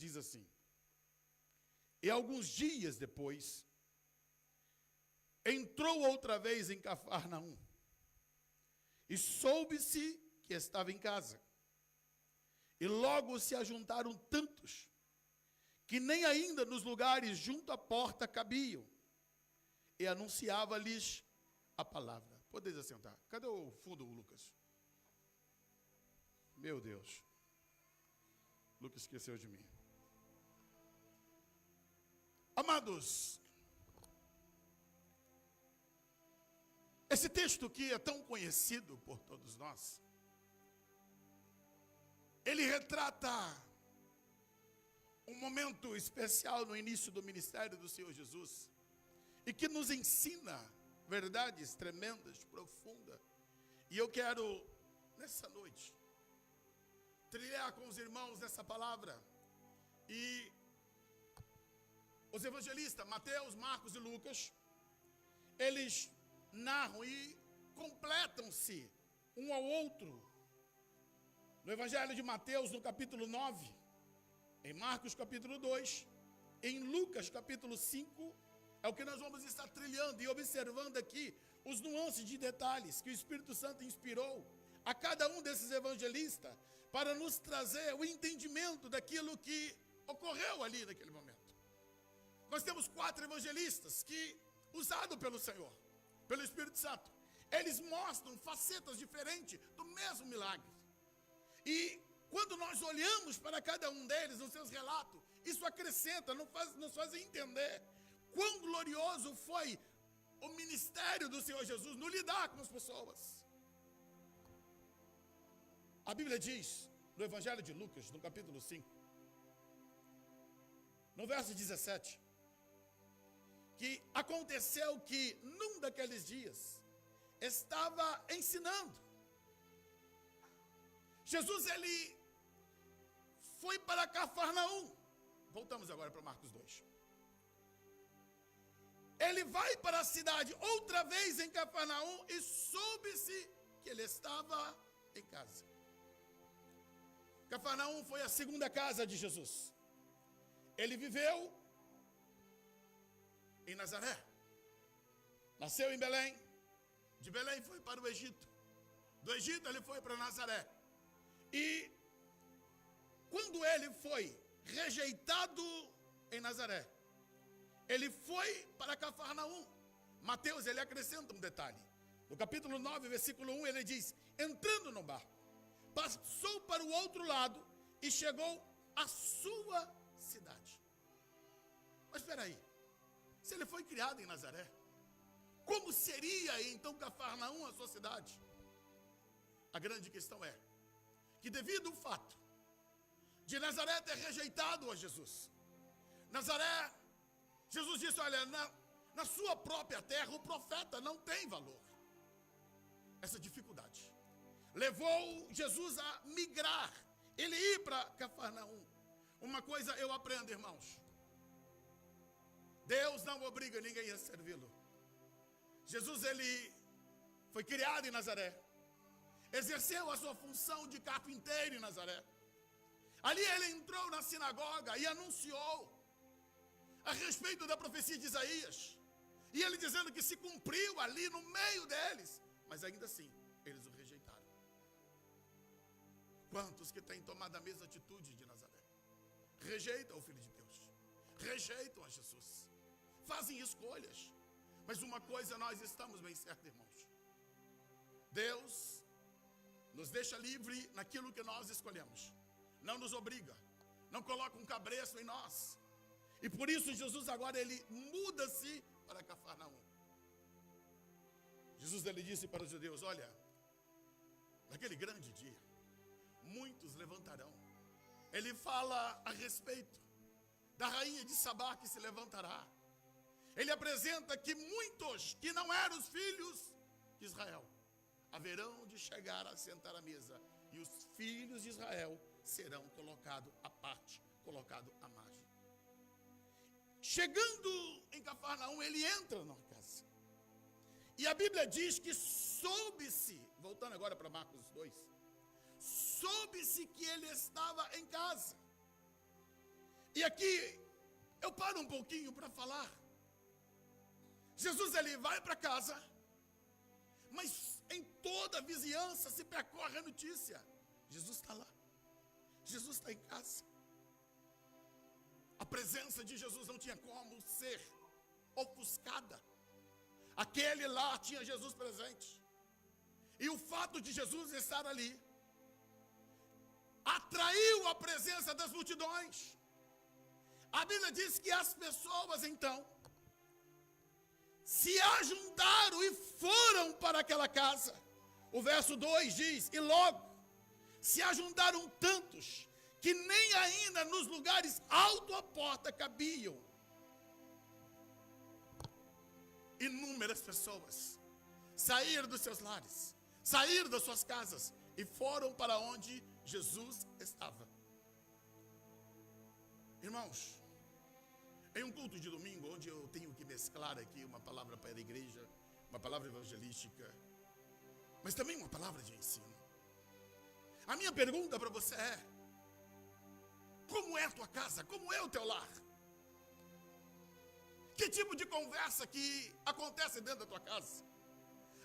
diz assim: e alguns dias depois, entrou outra vez em Cafarnaum, e soube-se que estava em casa. E logo se ajuntaram tantos, que nem ainda nos lugares junto à porta cabiam, e anunciava-lhes a palavra. Podeis assentar. Cadê o fundo, Lucas? Meu Deus. Lucas esqueceu de mim. Amados, esse texto que é tão conhecido por todos nós, ele retrata um momento especial no início do ministério do Senhor Jesus, e que nos ensina verdades tremendas, profundas. E eu quero, nessa noite, trilhar com os irmãos essa palavra. E os evangelistas, Mateus, Marcos e Lucas, eles narram e completam-se um ao outro. No Evangelho de Mateus, no capítulo 9, em Marcos, capítulo 2, em Lucas, capítulo 5, é o que nós vamos estar trilhando e observando aqui os nuances de detalhes que o Espírito Santo inspirou a cada um desses evangelistas para nos trazer o entendimento daquilo que ocorreu ali naquele momento. Nós temos 4 evangelistas que, usados pelo Senhor, pelo Espírito Santo, eles mostram facetas diferentes do mesmo milagre. E quando nós olhamos para cada um deles, nos seus relatos, isso acrescenta, nos faz entender quão glorioso foi o ministério do Senhor Jesus no lidar com as pessoas. A Bíblia diz, no Evangelho de Lucas, no capítulo 5, no verso 17, que aconteceu que, num daqueles dias, estava ensinando. Jesus, ele foi para Cafarnaum. Voltamos agora para Marcos 2. Ele vai para a cidade outra vez em Cafarnaum e soube-se que ele estava em casa. Cafarnaum foi a segunda casa de Jesus. Ele viveu em Nazaré. Nasceu em Belém. De Belém foi para o Egito. Do Egito ele foi para Nazaré. E quando ele foi rejeitado em Nazaré, ele foi para Cafarnaum. Mateus, ele acrescenta um detalhe. No capítulo 9, versículo 1, ele diz: entrando no barco, passou para o outro lado e chegou à sua cidade. Mas espera aí, se ele foi criado em Nazaré, como seria então Cafarnaum a sua cidade? A grande questão é que, devido ao fato de Nazaré ter rejeitado a Jesus, Nazaré, Jesus disse: olha, na sua própria terra o profeta não tem valor. Essa dificuldade levou Jesus a migrar, ele ir para Cafarnaum. Uma coisa eu aprendo, irmãos: Deus não obriga ninguém a servi-lo. Jesus, ele foi criado em Nazaré, exerceu a sua função de carpinteiro em Nazaré. Ali ele entrou na sinagoga e anunciou a respeito da profecia de Isaías, e ele dizendo que se cumpriu ali no meio deles, mas ainda assim eles o rejeitaram. Quantos que têm tomado a mesma atitude de Nazaré? Rejeitam o Filho de Deus, rejeitam a Jesus, fazem escolhas. Mas uma coisa nós estamos bem certos, irmãos: Deus nos deixa livre naquilo que nós escolhemos, não nos obriga, não coloca um cabresto em nós. E por isso Jesus agora ele muda-se para Cafarnaum. Jesus, ele disse para os judeus: olha, naquele grande dia muitos levantarão. Ele fala a respeito da rainha de Sabá que se levantará. Ele apresenta que muitos que não eram os filhos de Israel haverão de chegar a sentar à mesa, e os filhos de Israel serão colocados à parte, colocados à margem. Chegando em Cafarnaum, ele entra numa casa. E a Bíblia diz que soube-se, voltando agora para Marcos 2, soube-se que ele estava em casa. E aqui eu paro um pouquinho para falar. Jesus ele vai para casa, mas em toda a vizinhança se percorre a notícia: Jesus está lá, Jesus está em casa. A presença de Jesus não tinha como ser ofuscada. Aquele lá tinha Jesus presente. E o fato de Jesus estar ali atraiu a presença das multidões. A Bíblia diz que as pessoas então se ajuntaram e foram para aquela casa. O verso 2 diz: e logo se ajuntaram tantos que nem ainda nos lugares alto à porta cabiam. Inúmeras pessoas saíram dos seus lares, saíram das suas casas e foram para onde Jesus estava. Irmãos, em um culto de domingo, onde eu tenho que mesclar aqui uma palavra para a igreja, uma palavra evangelística, mas também uma palavra de ensino, a minha pergunta para você é: como é a tua casa? Como é o teu lar? Que tipo de conversa que acontece dentro da tua casa?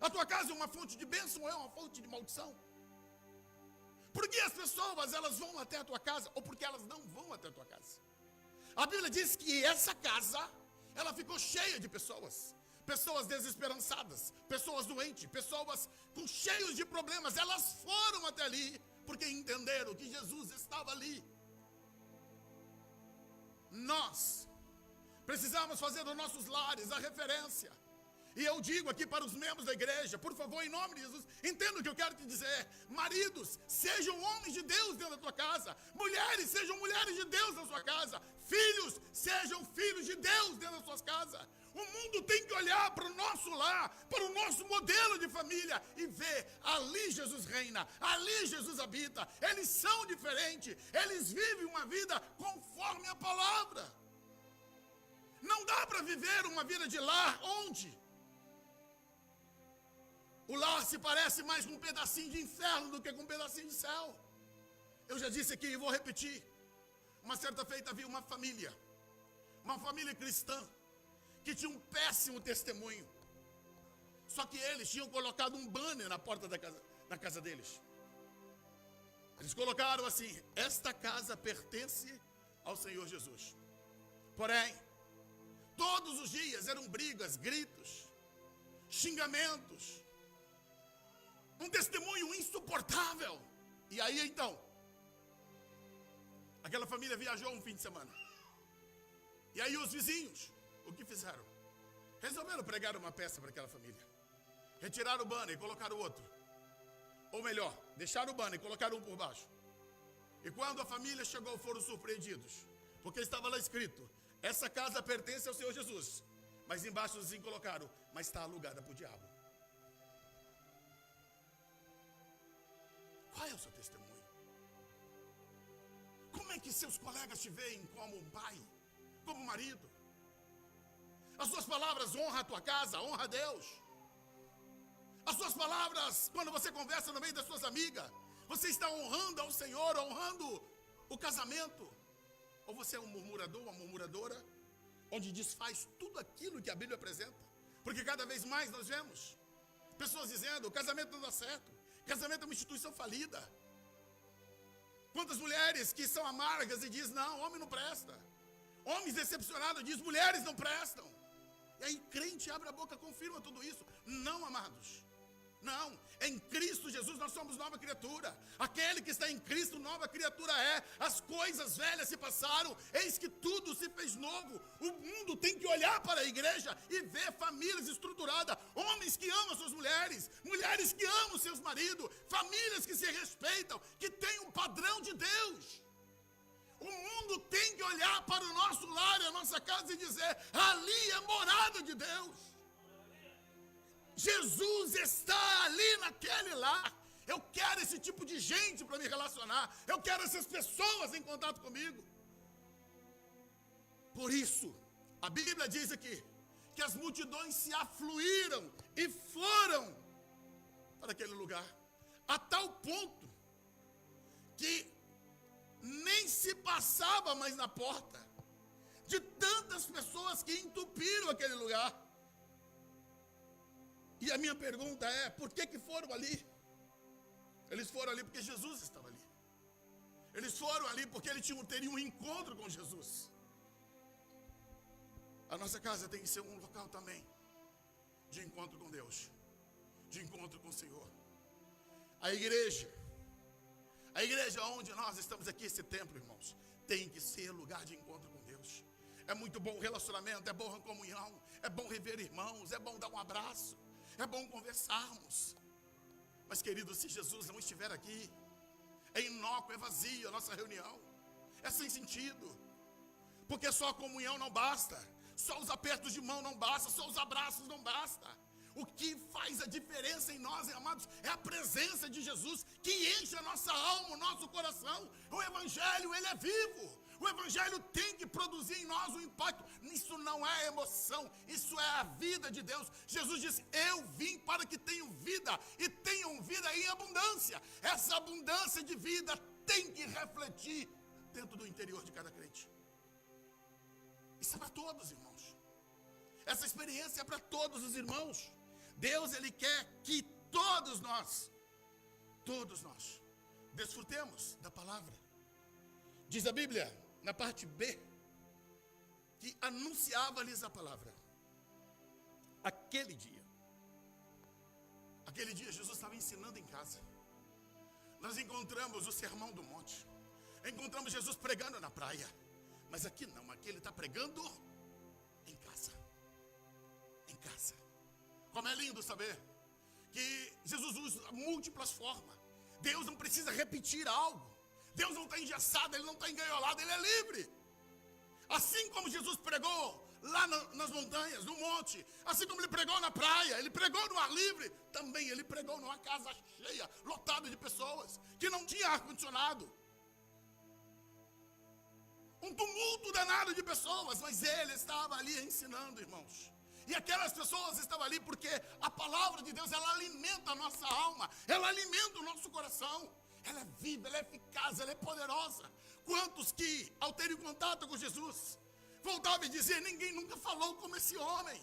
A tua casa é uma fonte de bênção ou é uma fonte de maldição? Por que as pessoas elas vão até a tua casa ou porque elas não vão até a tua casa? A Bíblia diz que essa casa, ela ficou cheia de pessoas. Pessoas desesperançadas, pessoas doentes, pessoas com cheios de problemas. Elas foram até ali porque entenderam que Jesus estava ali. Nós precisamos fazer dos nossos lares a referência. E eu digo aqui para os membros da igreja, por favor, em nome de Jesus, entenda o que eu quero te dizer. Maridos, sejam homens de Deus dentro da tua casa. Mulheres, sejam mulheres de Deus na sua casa. Filhos, sejam filhos de Deus dentro das suas casas. O mundo tem que olhar para o nosso lar, para o nosso modelo de família e ver: ali Jesus reina, ali Jesus habita. Eles são diferentes, eles vivem uma vida conforme a palavra. Não dá para viver uma vida de lar onde o lar se parece mais com um pedacinho de inferno do que com um pedacinho de céu. Eu já disse aqui e vou repetir. Uma certa feita havia uma família cristã, que tinha um péssimo testemunho. Só que eles tinham colocado um banner na porta da casa deles. Eles colocaram assim: esta casa pertence ao Senhor Jesus. Porém, todos os dias eram brigas, gritos, xingamentos, um testemunho insuportável. E aí então, aquela família viajou um fim de semana. E aí os vizinhos, o que fizeram? Resolveram pregar uma peça para aquela família. Retiraram o banner e colocaram outro. Ou melhor, deixaram o banner e colocaram um por baixo. E quando a família chegou, foram surpreendidos, porque estava lá escrito: essa casa pertence ao Senhor Jesus. Mas embaixo assim colocaram: mas está alugada para o diabo. Qual é o seu testemunho? Como é que seus colegas te veem como um pai, como um marido? As suas palavras honram a tua casa, honra a Deus. As suas palavras, quando você conversa no meio das suas amigas, você está honrando ao Senhor, honrando o casamento? Ou você é um murmurador, uma murmuradora, onde desfaz tudo aquilo que a Bíblia apresenta? Porque cada vez mais nós vemos pessoas dizendo: o casamento não dá certo, casamento é uma instituição falida. Quantas mulheres que são amargas e dizem: não, homem não presta. Homens decepcionados dizem: mulheres não prestam. E aí crente abre a boca, confirma tudo isso. Não, amados, não. Em Cristo Jesus nós somos nova criatura. Aquele que está em Cristo, nova criatura é. As coisas velhas se passaram, eis que tudo se fez novo. O mundo tem que olhar para a igreja e ver famílias estruturadas, homens que amam suas mulheres, mulheres que amam seus maridos, famílias que se respeitam, que têm um padrão de Deus. O mundo tem que olhar para o nosso lar e a nossa casa e dizer: ali é morada de Deus. Jesus está ali naquele lar. Eu quero esse tipo de gente para me relacionar. Eu quero essas pessoas em contato comigo. Por isso, a Bíblia diz aqui que as multidões se afluíram e foram para aquele lugar, a tal ponto que nem se passava mais na porta, de tantas pessoas que entupiram aquele lugar. E a minha pergunta é, por que foram ali? Eles foram ali porque Jesus estava ali. Eles foram ali porque eles teriam um encontro com Jesus. A nossa casa tem que ser um local também de encontro com Deus, de encontro com o Senhor. A igreja onde nós estamos aqui, esse templo, irmãos, tem que ser lugar de encontro com Deus. É muito bom o relacionamento, é boa a comunhão, é bom rever irmãos, é bom dar um abraço, é bom conversarmos. Mas, querido, se Jesus não estiver aqui, é inócuo, é vazio a nossa reunião, é sem sentido, porque só a comunhão não basta, só os apertos de mão não basta, só os abraços não basta. O que faz a diferença em nós, amados, é a presença de Jesus, que enche a nossa alma, o nosso coração. O Evangelho, ele é vivo. O Evangelho tem que produzir em nós um impacto. Isso não é emoção, isso é a vida de Deus. Jesus disse, eu vim para que tenham vida, e tenham vida em abundância. Essa abundância de vida tem que refletir dentro do interior de cada crente. Isso é para todos, irmãos. Essa experiência é para todos os irmãos. Deus, ele quer que todos nós, desfrutemos da palavra. Diz a Bíblia, na parte B, que anunciava-lhes a palavra. Aquele dia Jesus estava ensinando em casa. Nós encontramos o Sermão do Monte, encontramos Jesus pregando na praia, mas aqui não, aqui ele está pregando em casa. Em casa. Como é lindo saber que Jesus usa múltiplas formas. Deus não precisa repetir algo. Deus não está engessado, ele não está engaiolado, ele é livre. Assim como Jesus pregou lá nas montanhas, no monte, assim como ele pregou na praia, ele pregou no ar livre, também ele pregou numa casa cheia, lotada de pessoas, que não tinha ar-condicionado. Um tumulto danado de pessoas, mas ele estava ali ensinando, irmãos. E aquelas pessoas estavam ali porque a palavra de Deus, ela alimenta a nossa alma, ela alimenta o nosso coração. Ela é viva, ela é eficaz, ela é poderosa. Quantos que, ao terem contato com Jesus, voltavam e diziam, ninguém nunca falou como esse homem.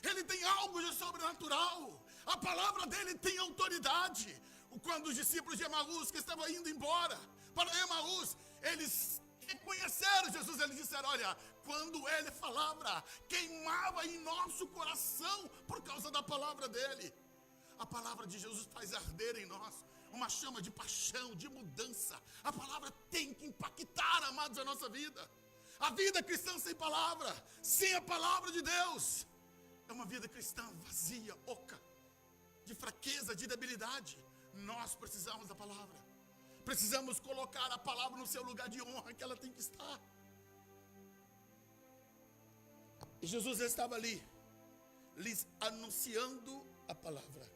Ele tem algo de sobrenatural. A palavra dele tem autoridade. Quando os discípulos de Emaús, que estavam indo embora para Emaús, eles conheceram Jesus, eles disseram, olha, quando ele falava, queimava em nosso coração por causa da palavra dele. A palavra de Jesus faz arder em nós uma chama de paixão, de mudança. A palavra tem que impactar, amados, a nossa vida. A vida cristã sem palavra, sem a palavra de Deus, é uma vida cristã vazia, oca, de fraqueza, de debilidade. Nós precisamos da palavra. Precisamos colocar a palavra no seu lugar de honra que ela tem que estar. E Jesus estava ali, lhes anunciando a palavra.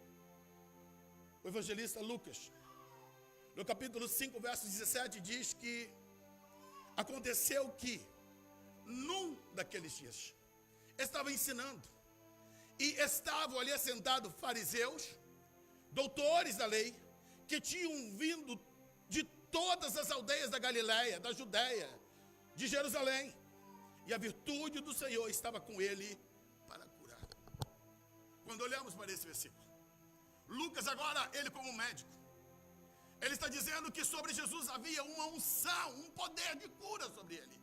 O evangelista Lucas, no capítulo 5, verso 17, diz que aconteceu que, num daqueles dias, estava ensinando, e estavam ali assentados fariseus, doutores da lei, que tinham vindo de todas as aldeias da Galileia, da Judéia, de Jerusalém, e a virtude do Senhor estava com ele para curar. Quando olhamos para esse versículo, Lucas agora, ele como médico, ele está dizendo que sobre Jesus havia uma unção, um poder de cura sobre ele.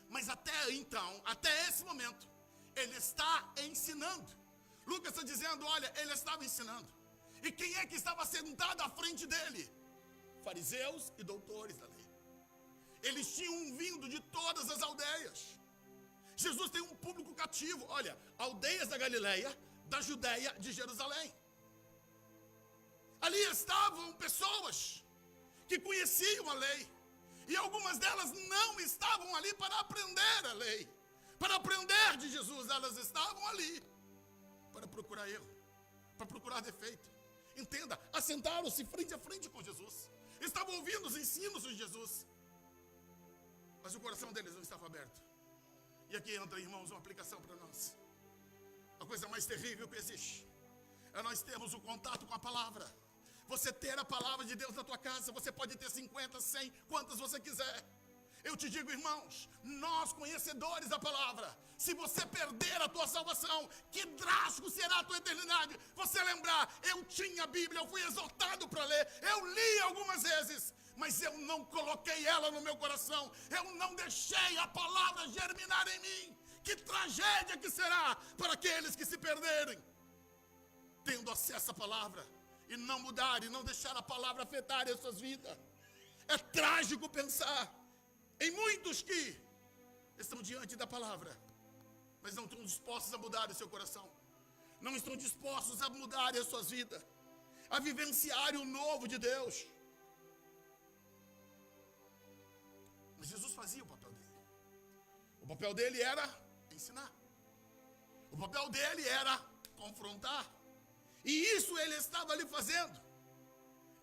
Mas até então, até esse momento, ele está ensinando. Lucas está dizendo, olha, ele estava ensinando. E quem é que estava sentado à frente dele? Fariseus e doutores da lei. Eles tinham vindo de todas as aldeias. Jesus tem um público cativo. Olha, aldeias da Galileia, da Judéia, de Jerusalém. Ali estavam pessoas que conheciam a lei. E algumas delas não estavam ali para aprender a lei, para aprender de Jesus. Elas estavam ali para procurar erro, para procurar defeito. Entenda, assentaram-se frente a frente com Jesus. Estavam ouvindo os ensinos de Jesus. Mas o coração deles não estava aberto. E aqui entra, irmãos, uma aplicação para nós. A coisa mais terrível que existe é nós termos o contato com a palavra. você ter a palavra de Deus na tua casa. Você pode ter 50, 100, quantas você quiser. Eu te digo, irmãos, nós conhecedores da palavra, se você perder a tua salvação, que drástico será a tua eternidade. Você lembrar, eu tinha a Bíblia, eu fui exortado para ler, eu li algumas vezes, mas eu não coloquei ela no meu coração, eu não deixei a palavra germinar em mim. Que tragédia que será para aqueles que se perderem, tendo acesso à palavra, e não mudar, e não deixar a palavra afetar as suas vidas. É trágico pensar em muitos que estão diante da palavra, mas não estão dispostos a mudar o seu coração, não estão dispostos a mudar as suas vidas, a vivenciar o novo de Deus. Mas Jesus fazia o papel dele. O papel dele era ensinar. O papel dele era confrontar. E isso ele estava ali fazendo.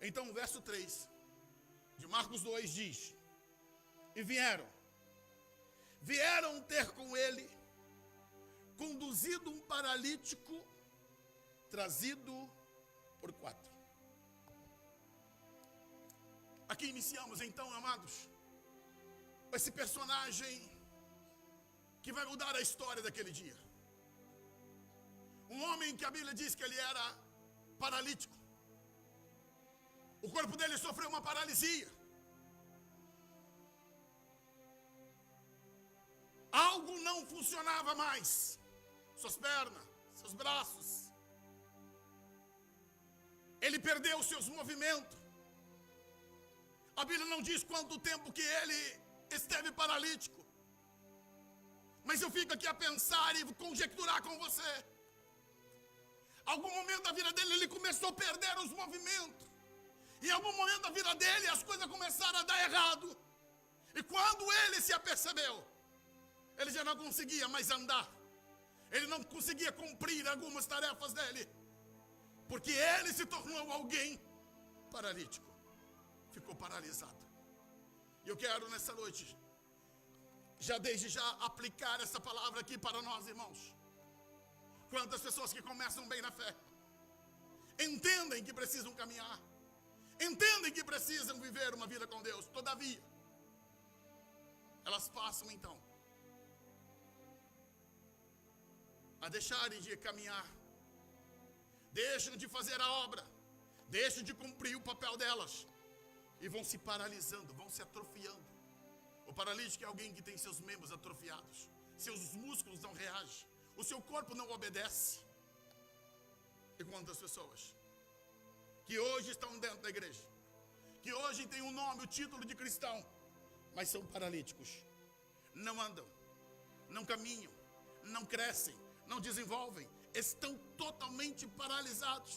Então o verso 3 de Marcos 2 diz: e vieram ter com ele, conduzido um paralítico, trazido por 4. Aqui iniciamos então, amados, esse personagem que vai mudar a história daquele dia. Um homem que a Bíblia diz que ele era paralítico. O corpo dele sofreu uma paralisia. Algo não funcionava mais. Suas pernas, seus braços. Ele perdeu seus movimentos. A Bíblia não diz quanto tempo que ele esteve paralítico. Mas eu fico aqui a pensar e conjecturar com você. Algum momento da vida dele ele começou a perder os movimentos. Em algum momento da vida dele as coisas começaram a dar errado. E quando ele se apercebeu, ele já não conseguia mais andar. Ele não conseguia cumprir algumas tarefas dele. Porque ele se tornou alguém paralítico. Ficou paralisado. E eu quero nessa noite, já desde já, aplicar essa palavra aqui para nós, irmãos. Quantas pessoas que começam bem na fé, entendem que precisam caminhar, entendem que precisam viver uma vida com Deus. Todavia, elas passam então a deixarem de caminhar, deixam de fazer a obra, deixam de cumprir o papel delas, e vão se paralisando, vão se atrofiando. O paralítico é alguém que tem seus membros atrofiados, seus músculos não reagem, o seu corpo não obedece. E quantas pessoas que hoje estão dentro da igreja, que hoje têm o nome, o título de cristão, mas são paralíticos, não andam, não caminham, não crescem, não desenvolvem, estão totalmente paralisados.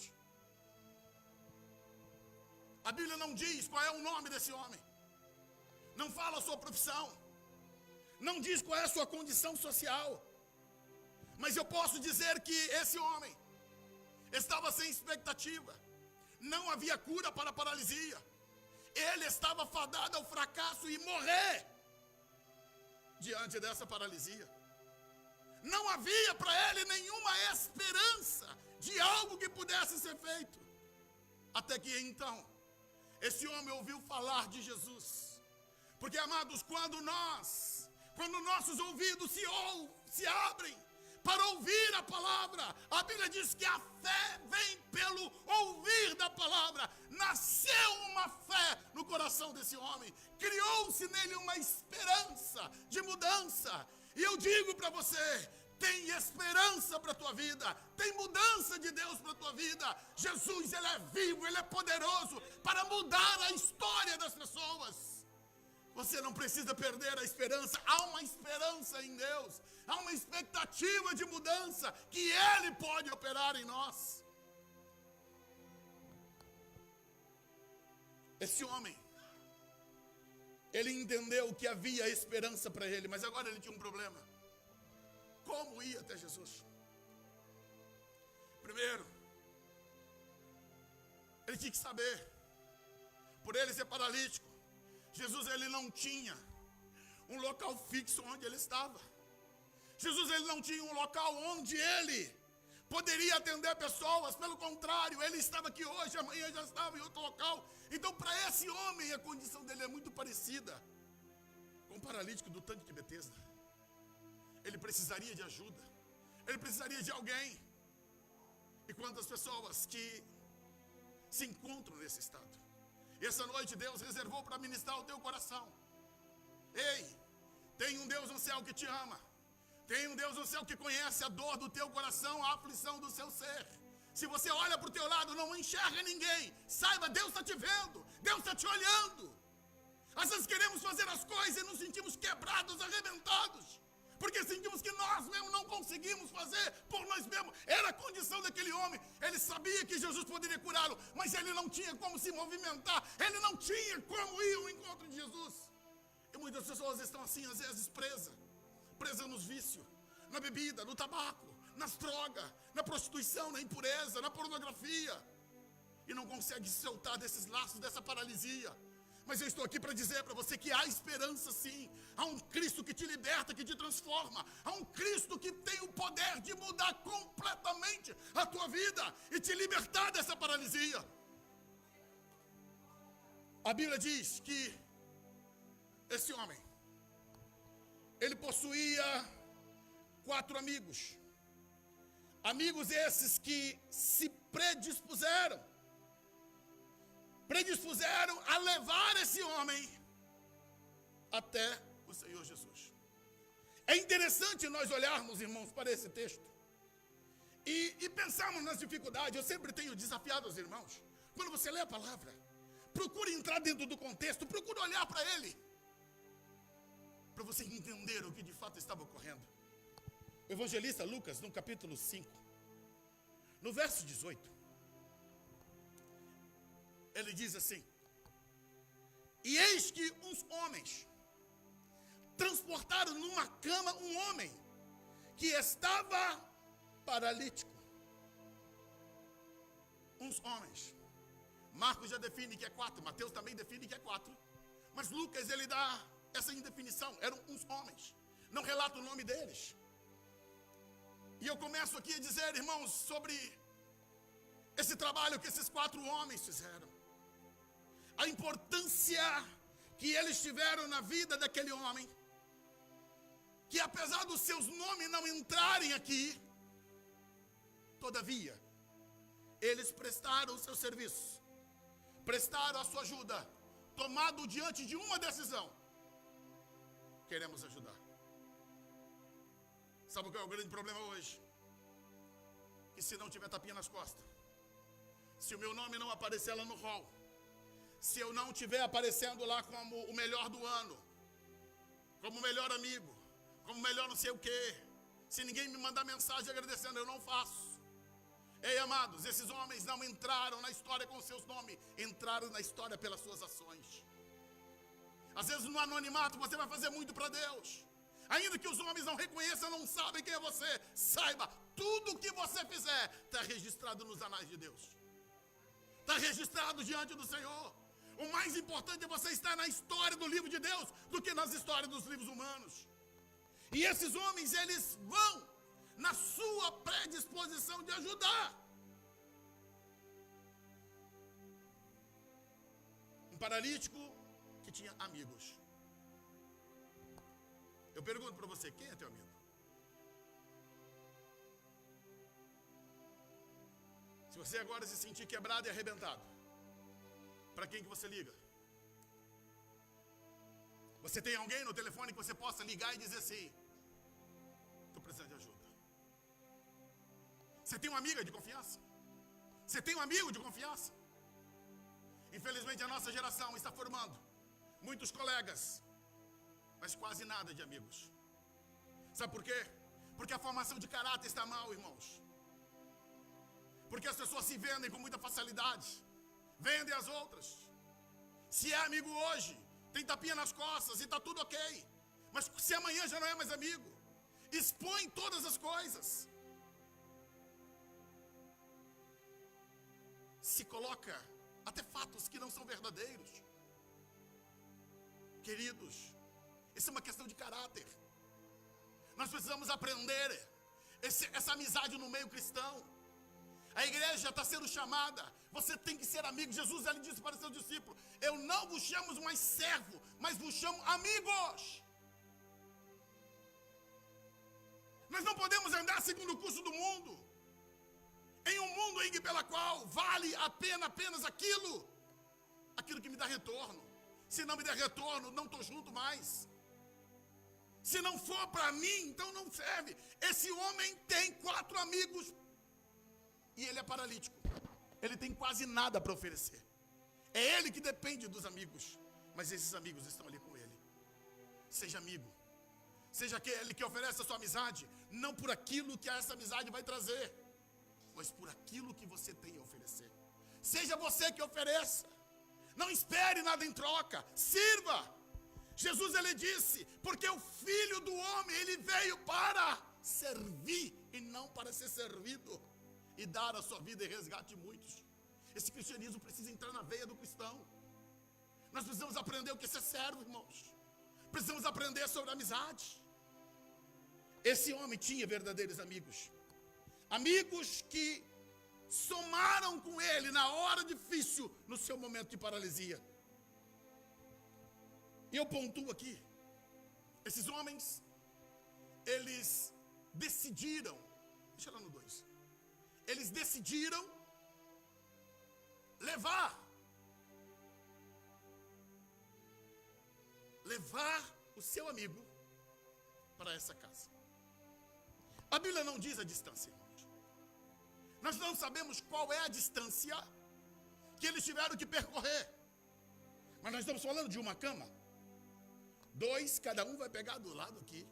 A Bíblia não diz qual é o nome desse homem, não fala a sua profissão, não diz qual é a sua condição social, mas eu posso dizer que esse homem estava sem expectativa, não havia cura para a paralisia, ele estava fadado ao fracasso e morrer diante dessa paralisia. Não havia para ele nenhuma esperança de algo que pudesse ser feito. Até que então, esse homem ouviu falar de Jesus. Porque, amados, quando nossos ouvidos se abrem para ouvir a palavra, a Bíblia diz que a fé vem pelo ouvir da palavra. Nasceu uma fé no coração desse homem, criou-se nele uma esperança de mudança. E eu digo para você, tem esperança para a tua vida, tem mudança de Deus para a tua vida. Jesus, ele é vivo, ele é poderoso para mudar a história das pessoas. Você não precisa perder a esperança, há uma esperança em Deus, há uma expectativa de mudança que ele pode operar em nós. Esse homem, ele entendeu que havia esperança para ele, mas agora ele tinha um problema. Como ir até Jesus? Primeiro, ele tinha que saber, por ele ser paralítico, Jesus ele não tinha um local fixo onde ele estava. Jesus ele não tinha um local onde ele poderia atender pessoas, pelo contrário, ele estava aqui hoje, amanhã já estava em outro local. Então, para esse homem, a condição dele é muito parecida com o paralítico do tanque de Betesda. Ele precisaria de ajuda, ele precisaria de alguém. E quantas pessoas que se encontram nesse estado? E essa noite Deus reservou para ministrar o teu coração. Ei, tem um Deus no céu que te ama. Tem um Deus no céu que conhece a dor do teu coração, a aflição do seu ser. Se você olha para o teu lado, não enxerga ninguém, saiba, Deus está te vendo, Deus está te olhando. Às vezes queremos fazer as coisas e nos sentimos quebrados, arrebentados, porque sentimos que nós mesmos não conseguimos fazer por nós mesmos. Era a condição daquele homem. Ele sabia que Jesus poderia curá-lo, mas ele não tinha como se movimentar, ele não tinha como ir ao encontro de Jesus. E muitas pessoas estão assim, às vezes presa nos vícios, na bebida, no tabaco, nas drogas, na prostituição, na impureza, na pornografia, e não consegue se soltar desses laços, dessa paralisia. Mas eu estou aqui para dizer para você que há esperança sim. Há um Cristo que te liberta, que te transforma. Há um Cristo que tem o poder de mudar completamente a tua vida e te libertar dessa paralisia. A Bíblia diz que esse homem, ele possuía 4 amigos. Amigos esses que se predispuseram a levar esse homem até o Senhor Jesus. É interessante nós olharmos, irmãos, para esse texto e pensarmos nas dificuldades. Eu sempre tenho desafiado os irmãos, quando você lê a palavra, procure entrar dentro do contexto, procure olhar para ele, para você entender o que de fato estava ocorrendo. O evangelista Lucas, no capítulo 5, no verso 18, ele diz assim: e eis que uns homens transportaram numa cama um homem que estava paralítico. Uns homens. Marcos já define que é 4, Mateus também define que é 4. Mas Lucas, ele dá essa indefinição. Eram uns homens. Não relata o nome deles. E eu começo aqui a dizer, irmãos, sobre esse trabalho que esses 4 homens fizeram. A importância que eles tiveram na vida daquele homem, que apesar dos seus nomes não entrarem aqui, todavia, eles prestaram o seu serviço, prestaram a sua ajuda, tomado diante de uma decisão: queremos ajudar. Sabe qual é o grande problema hoje? Que se não tiver tapinha nas costas, se o meu nome não aparecer lá no hall, se eu não estiver aparecendo lá como o melhor do ano, como o melhor amigo, como o melhor não sei o quê, se ninguém me mandar mensagem agradecendo, eu não faço. Ei, amados, esses homens não entraram na história com seus nomes, entraram na história pelas suas ações. Às vezes no anonimato você vai fazer muito para Deus. Ainda que os homens não reconheçam, não sabem quem é você, saiba, tudo que você fizer está registrado nos anais de Deus. Está registrado diante do Senhor. O mais importante é você estar na história do livro de Deus do que nas histórias dos livros humanos. E esses homens, eles vão na sua predisposição de ajudar. Um paralítico que tinha amigos. Eu pergunto para você, quem é teu amigo? Se você agora se sentir quebrado e arrebentado, para quem que você liga? Você tem alguém no telefone que você possa ligar e dizer assim: estou precisando de ajuda. Você tem uma amiga de confiança? Você tem um amigo de confiança? Infelizmente a nossa geração está formando muitos colegas, mas quase nada de amigos. Sabe por quê? Porque a formação de caráter está mal, irmãos. Porque as pessoas se vendem com muita facilidade, vendem as outras. Se é amigo hoje, tem tapinha nas costas e está tudo ok. Mas se amanhã já não é mais amigo, expõe todas as coisas. Se coloca até fatos que não são verdadeiros. Queridos, isso é uma questão de caráter. Nós precisamos aprender. essa amizade no meio cristão. A igreja está sendo chamada. Você tem que ser amigo. Jesus, ele disse para seus discípulos: eu não vos chamo mais servo, mas vos chamo amigos. Nós não podemos andar segundo o curso do mundo, em um mundo em que pela qual vale a pena apenas aquilo que me dá retorno. Se não me der retorno, não estou junto mais. Se não for para mim, então não serve. Esse homem tem 4 amigos e ele é paralítico. Ele tem quase nada para oferecer. É ele que depende dos amigos, mas esses amigos estão ali com ele. Seja amigo. Seja aquele que oferece a sua amizade, não por aquilo que essa amizade vai trazer, mas por aquilo que você tem a oferecer. Seja você que ofereça. Não espere nada em troca. Sirva. Jesus, ele disse, porque o Filho do Homem, ele veio para servir e não para ser servido, e dar a sua vida em resgate de muitos. Esse cristianismo precisa entrar na veia do cristão. Nós precisamos aprender o que é ser servo, irmãos. Precisamos aprender sobre a amizade. Esse homem tinha verdadeiros amigos. Amigos que somaram com ele na hora difícil, no seu momento de paralisia. E eu pontuo aqui, esses homens, eles decidiram, deixa lá no 2, eles decidiram levar o seu amigo para essa casa. A Bíblia não diz a distância, irmãos. Nós não sabemos qual é a distância que eles tiveram que percorrer. Mas nós estamos falando de uma cama. 2, cada um vai pegar do lado aqui,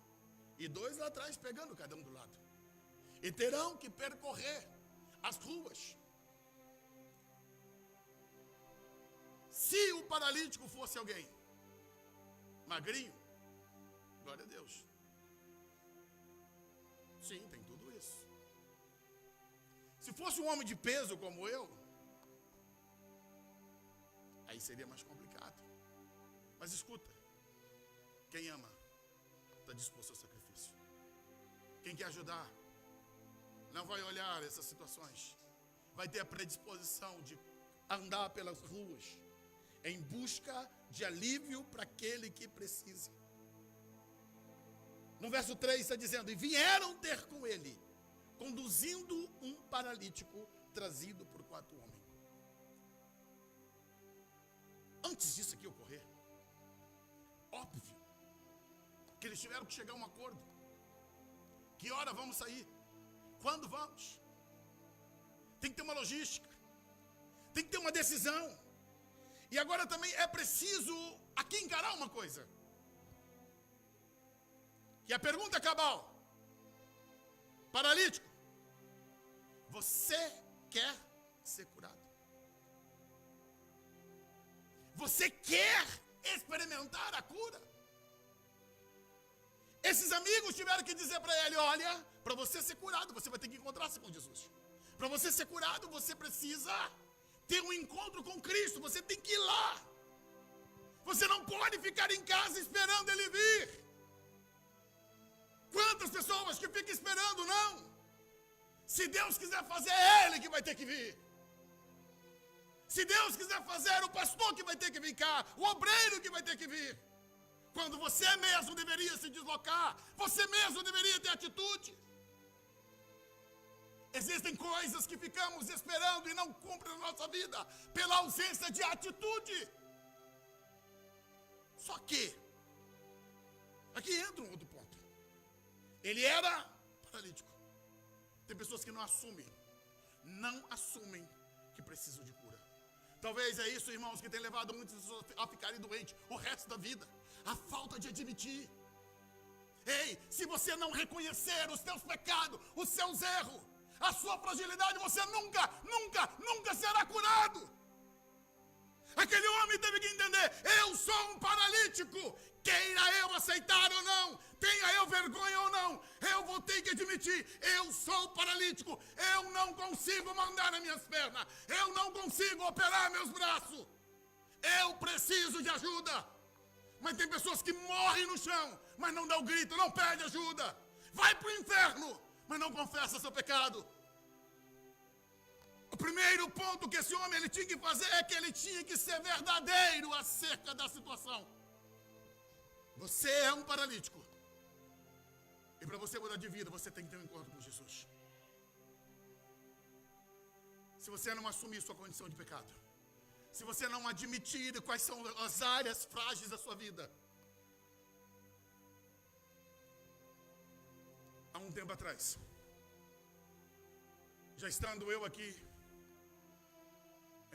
e 2 lá atrás pegando cada um do lado. E terão que percorrer as ruas. Se o paralítico fosse alguém magrinho, glória a Deus. Sim, tem tudo isso. Se fosse um homem de peso como eu, aí seria mais complicado. Mas escuta, quem ama está disposto ao sacrifício. Quem quer ajudar não vai olhar essas situações, vai ter a predisposição de andar pelas ruas em busca de alívio para aquele que precisa. No verso 3 está dizendo: e vieram ter com ele, conduzindo um paralítico trazido por 4 homens. Antes disso aqui ocorrer, óbvio que eles tiveram que chegar a um acordo. Que hora vamos sair? Quando vamos? Tem que ter uma logística, tem que ter uma decisão. E agora também é preciso aqui encarar uma coisa, que é a pergunta cabal: paralítico, você quer ser curado? Você quer experimentar a cura? Esses amigos tiveram que dizer para ele: olha, para você ser curado, você vai ter que encontrar-se com Jesus. Para você ser curado, você precisa ter um encontro com Cristo, você tem que ir lá. Você não pode ficar em casa esperando ele vir. Quantas pessoas que ficam esperando, não? Se Deus quiser fazer, é ele que vai ter que vir. Se Deus quiser fazer, é o pastor que vai ter que vir cá, o obreiro que vai ter que vir. Quando você mesmo deveria se deslocar, você mesmo deveria ter atitude. Existem coisas que ficamos esperando e não cumprem na nossa vida pela ausência de atitude. Só que, aqui entra um outro ponto. Ele era paralítico. Tem pessoas que não assumem que precisam de cura. Talvez é isso, irmãos, que tem levado muitas pessoas a ficarem doentes o resto da vida. A falta de admitir. Ei, se você não reconhecer os teus pecados, os seus erros, a sua fragilidade, você nunca será curado. Aquele homem teve que entender: eu sou um paralítico, queira eu aceitar ou não, tenha eu vergonha ou não, eu vou ter que admitir: eu sou paralítico, eu não consigo mandar nas minhas pernas, eu não consigo operar meus braços, eu preciso de ajuda. Mas tem pessoas que morrem no chão, mas não dão grito, não pede ajuda, vai para o inferno, mas não confessa seu pecado. O primeiro ponto que esse homem ele tinha que fazer é que ele tinha que ser verdadeiro acerca da situação. Você é um paralítico. E para você mudar de vida, você tem que ter um encontro com Jesus. Se você não assumir sua condição de pecado, se você não admitir quais são as áreas frágeis da sua vida. Há um tempo atrás, já estando eu aqui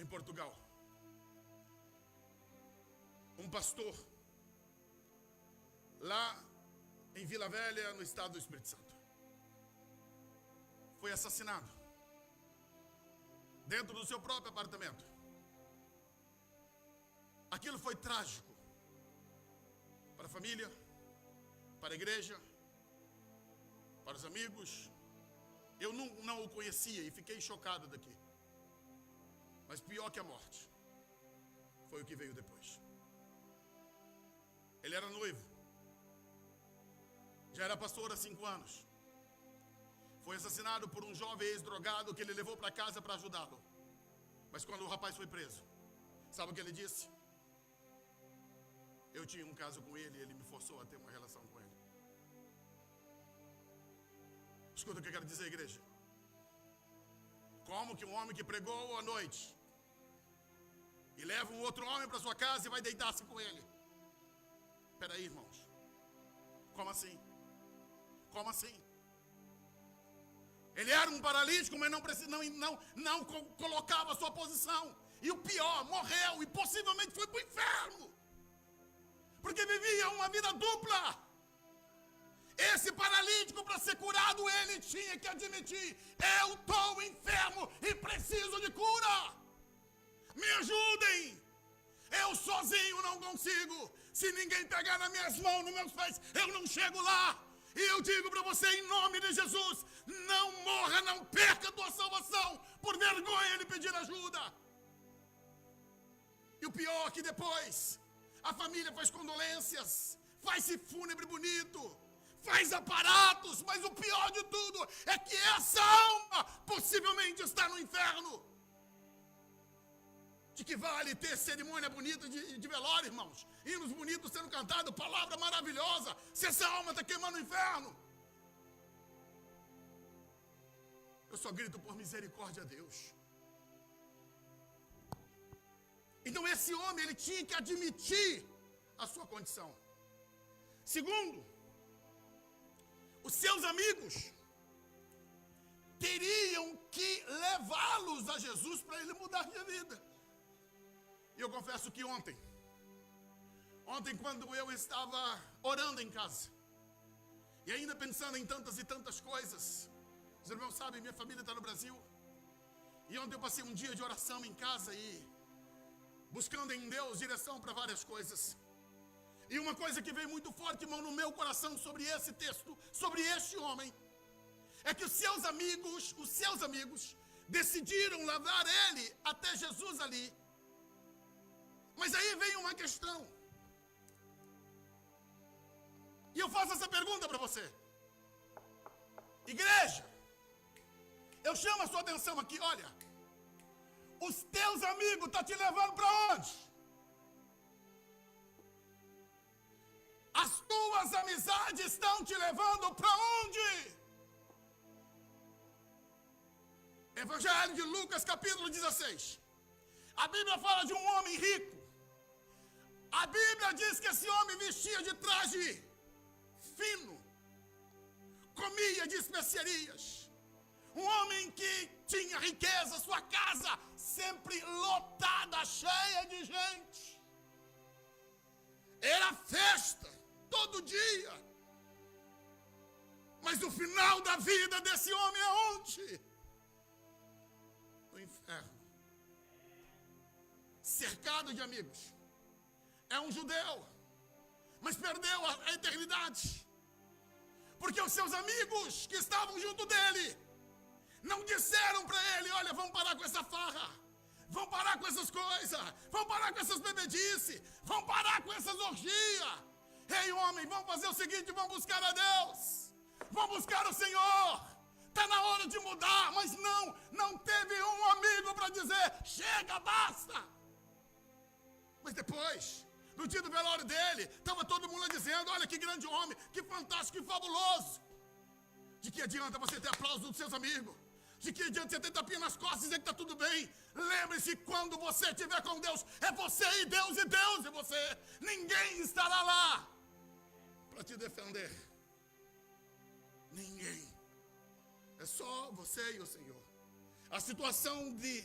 em Portugal, um pastor lá em Vila Velha, no estado do Espírito Santo, foi assassinado dentro do seu próprio apartamento. Aquilo foi trágico para a família, para a igreja, para os amigos. Eu não o conhecia e fiquei chocado daqui. Mas pior que a morte foi o que veio depois. Ele era noivo, já era pastor há 5 anos. Foi assassinado por um jovem ex-drogado que ele levou para casa para ajudá-lo. Mas quando o rapaz foi preso, sabe o que ele disse? Eu tinha um caso com ele e ele me forçou a ter uma relação com ele. Escuta o que eu quero dizer, igreja. Como que um homem que pregou à noite e leva um outro homem para sua casa e vai deitar-se com ele? Espera aí, irmãos. Como assim? Como assim? Ele era um paralítico, mas não colocava a sua posição. E o pior, morreu e possivelmente foi para o inferno. Porque vivia uma vida dupla. Esse paralítico, para ser curado, ele tinha que admitir: eu estou enfermo e preciso de cura. Me ajudem. Eu sozinho não consigo. Se ninguém pegar nas minhas mãos, nos meus pés, eu não chego lá. E eu digo para você, em nome de Jesus, não morra, não perca a tua salvação por vergonha de pedir ajuda. E o pior é que depois a família faz condolências, faz-se fúnebre bonito, faz aparatos, mas o pior de tudo é que essa alma possivelmente está no inferno. De que vale ter cerimônia bonita de velório, irmãos? Hinos bonitos sendo cantados, palavra maravilhosa, se essa alma está queimando o inferno? Eu só grito por misericórdia a Deus. Então esse homem, ele tinha que admitir a sua condição. Segundo, os seus amigos teriam que levá-los a Jesus para ele mudar de vida. E eu confesso que ontem quando eu estava orando em casa, e ainda pensando em tantas e tantas coisas, os irmãos sabem, minha família está no Brasil, e ontem eu passei um dia de oração em casa e buscando em Deus direção para várias coisas. E uma coisa que veio muito forte, irmão, no meu coração sobre esse texto, sobre este homem, é que os seus amigos decidiram levar ele até Jesus ali. Mas aí vem uma questão. E eu faço essa pergunta para você. Igreja, eu chamo a sua atenção aqui, olha. Os teus amigos estão te levando para onde? As tuas amizades estão te levando para onde? Evangelho de Lucas, capítulo 16. A Bíblia fala de um homem rico. A Bíblia diz que esse homem vestia de traje fino, comia de especiarias. Um homem que tinha riqueza, sua casa sempre lotada, cheia de gente. Era festa, todo dia. Mas o final da vida desse homem é onde? No inferno. Cercado de amigos. É um judeu, mas perdeu a eternidade. Porque os seus amigos que estavam junto dele não disseram para ele: olha, vamos parar com essa farra, vamos parar com essas coisas, vamos parar com essas bebedices, vamos parar com essas orgias. Ei, homem, vamos fazer o seguinte, vamos buscar a Deus, vamos buscar o Senhor. está na hora de mudar, mas não teve um amigo para dizer, chega, basta. Mas depois, no dia do velório dele, estava todo mundo dizendo, olha que grande homem, que fantástico, que fabuloso. De que adianta você ter aplauso dos seus amigos? De que adianta você ter tapinha nas costas e dizer que está tudo bem? Lembre-se, quando você estiver com Deus, é você e Deus e você. Ninguém estará lá para te defender. Ninguém. É só você e o Senhor. A situação de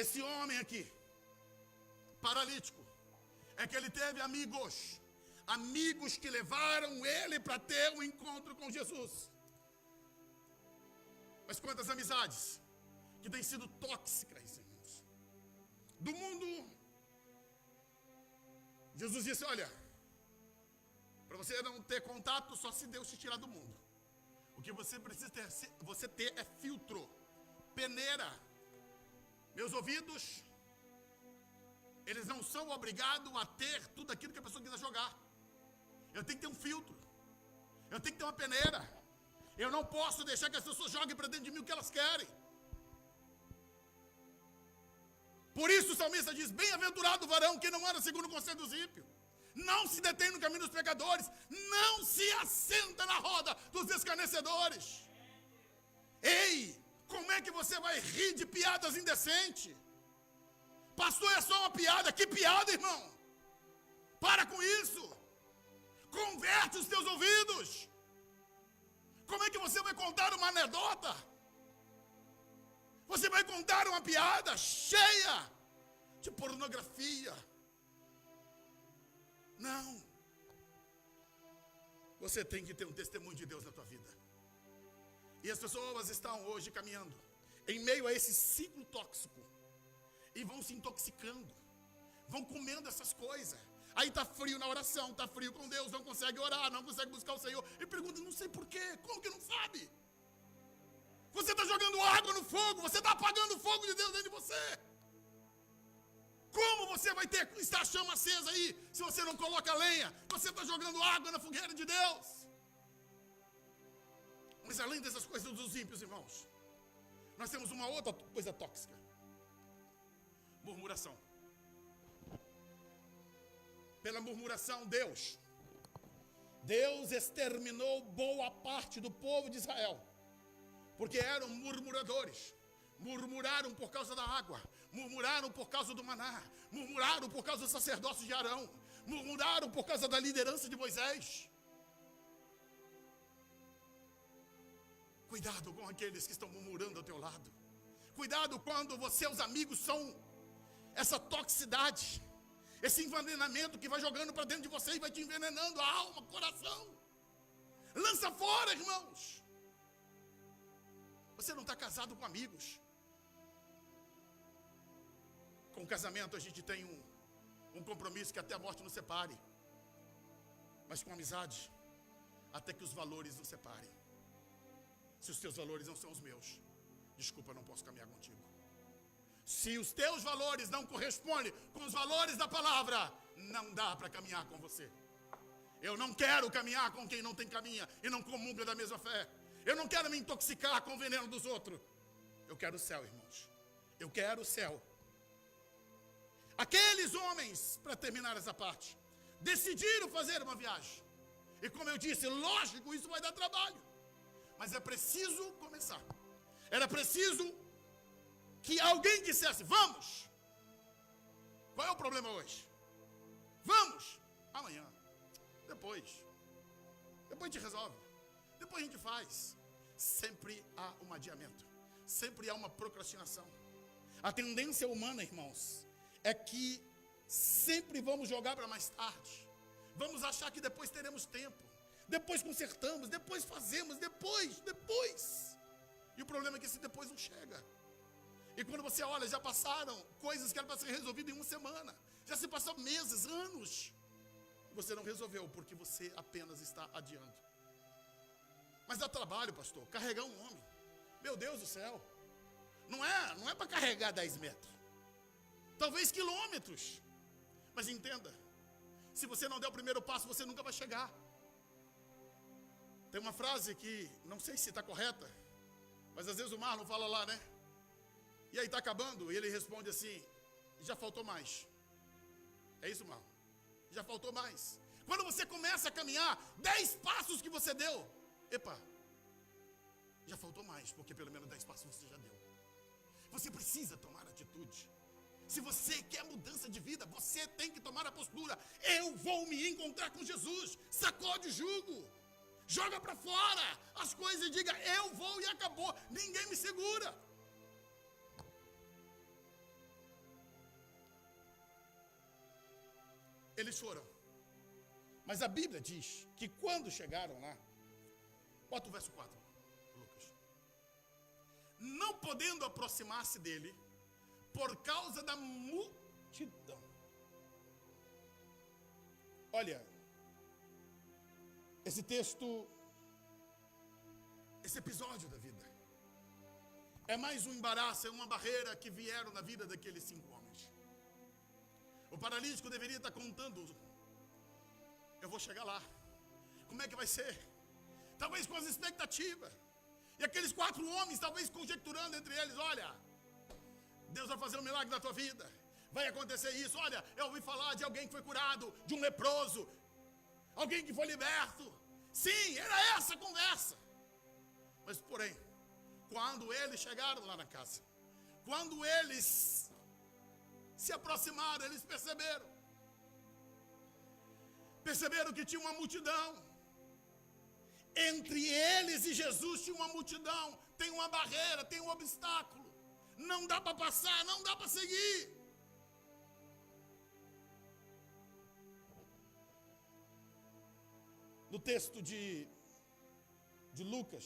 esse homem aqui, paralítico, é que ele teve amigos que levaram ele para ter um encontro com Jesus. Mas quantas amizades que têm sido tóxicas, irmãos. Do mundo, Jesus disse, olha, para você não ter contato, só se Deus te tirar do mundo. O que você precisa ter é filtro, peneira. Meus ouvidos, eles não são obrigados a ter tudo aquilo que a pessoa quiser jogar. Eu tenho que ter um filtro. Eu tenho que ter uma peneira. Eu não posso deixar que as pessoas joguem para dentro de mim o que elas querem. Por isso o salmista diz, bem-aventurado o varão que não anda segundo o conselho dos ímpios. Não se detém no caminho dos pecadores. Não se assenta na roda dos escarnecedores. Ei, como é que você vai rir de piadas indecentes? Pastor, é só uma piada. Que piada, irmão? Para com isso. Converte os teus ouvidos. Como é que você vai contar uma anedota? Você vai contar uma piada cheia de pornografia. Não. Você tem que ter um testemunho de Deus na tua vida. E as pessoas estão hoje caminhando em meio a esse ciclo tóxico. E vão se intoxicando. Vão comendo essas coisas. Aí está frio na oração, está frio com Deus, não consegue orar, não consegue buscar o Senhor. E pergunta, não sei porquê, como que não sabe? Você está jogando água no fogo, você está apagando o fogo de Deus dentro de você. Como você vai estar a chama acesa aí, se você não coloca lenha? Você está jogando água na fogueira de Deus. Mas além dessas coisas dos ímpios, irmãos, nós temos uma outra coisa tóxica. Murmuração. Pela murmuração, Deus exterminou boa parte do povo de Israel, porque eram murmuradores. Murmuraram por causa da água, murmuraram por causa do maná, murmuraram por causa do sacerdócio de Arão, murmuraram por causa da liderança de Moisés. Cuidado com aqueles que estão murmurando ao teu lado. Cuidado quando seus amigos são essa toxicidade, esse envenenamento que vai jogando para dentro de você e vai te envenenando a alma, o coração. Lança fora, irmãos. Você não está casado com amigos. Com o casamento a gente tem um compromisso que até a morte nos separe. Mas com amizade, até que os valores nos separem. Se os teus valores não são os meus, desculpa, não posso caminhar contigo. Se os teus valores não correspondem com os valores da palavra, não dá para caminhar com você. Eu não quero caminhar com quem não tem caminha e não comunga da mesma fé. Eu não quero me intoxicar com o veneno dos outros. Eu quero o céu, irmãos. Eu quero o céu. Aqueles homens, para terminar essa parte, decidiram fazer uma viagem. E como eu disse, lógico, isso vai dar trabalho. Mas é preciso começar. Era preciso que alguém dissesse, vamos. Qual é o problema hoje? Vamos. Amanhã. Depois a gente resolve. Depois a gente faz. Sempre há um adiamento. Sempre há uma procrastinação. A tendência humana, irmãos, é que sempre vamos jogar para mais tarde. Vamos achar que depois teremos tempo. Depois consertamos, depois fazemos, depois. E o problema é que esse depois não chega. E quando você olha, já passaram coisas que eram para ser resolvidas em uma semana. Já se passou meses, anos. E você não resolveu, porque você apenas está adiando. Mas dá trabalho, pastor, carregar um homem. Meu Deus do céu. Não é para carregar 10 metros. Talvez quilômetros. Mas entenda, se você não der o primeiro passo, você nunca vai chegar. Tem uma frase que, não sei se está correta, Mas às vezes o Marlon fala lá, né? E aí está acabando, e ele responde assim, já faltou mais. É isso, Marlon? Já faltou mais. Quando você começa a caminhar, 10 passos que você deu, epa, já faltou mais, porque pelo menos 10 passos você já deu. Você precisa tomar atitude. Se você quer mudança de vida, você tem que tomar a postura. Eu vou me encontrar com Jesus. Sacode o jugo. Joga para fora as coisas e diga, eu vou e acabou. Ninguém me segura. Eles foram. Mas a Bíblia diz que quando chegaram lá, bota o verso 4, Lucas. Não podendo aproximar-se dele, por causa da multidão. Olha, esse texto, esse episódio da vida, é mais um embaraço, é uma barreira que vieram na vida daqueles 5 homens. O paralítico deveria estar contando, eu vou chegar lá, como é que vai ser? Talvez com as expectativas. E aqueles 4 homens, talvez conjecturando entre eles, olha, Deus vai fazer um milagre na tua vida. Vai acontecer isso. Olha, eu ouvi falar de alguém que foi curado, de um leproso, alguém que foi liberto. Sim, era essa a conversa. Mas porém, quando eles chegaram lá na casa, quando eles se aproximaram, eles perceberam que tinha uma multidão. Entre eles e Jesus tinha uma multidão. Tem uma barreira, tem um obstáculo. Não dá para passar, não dá para seguir. No texto de Lucas,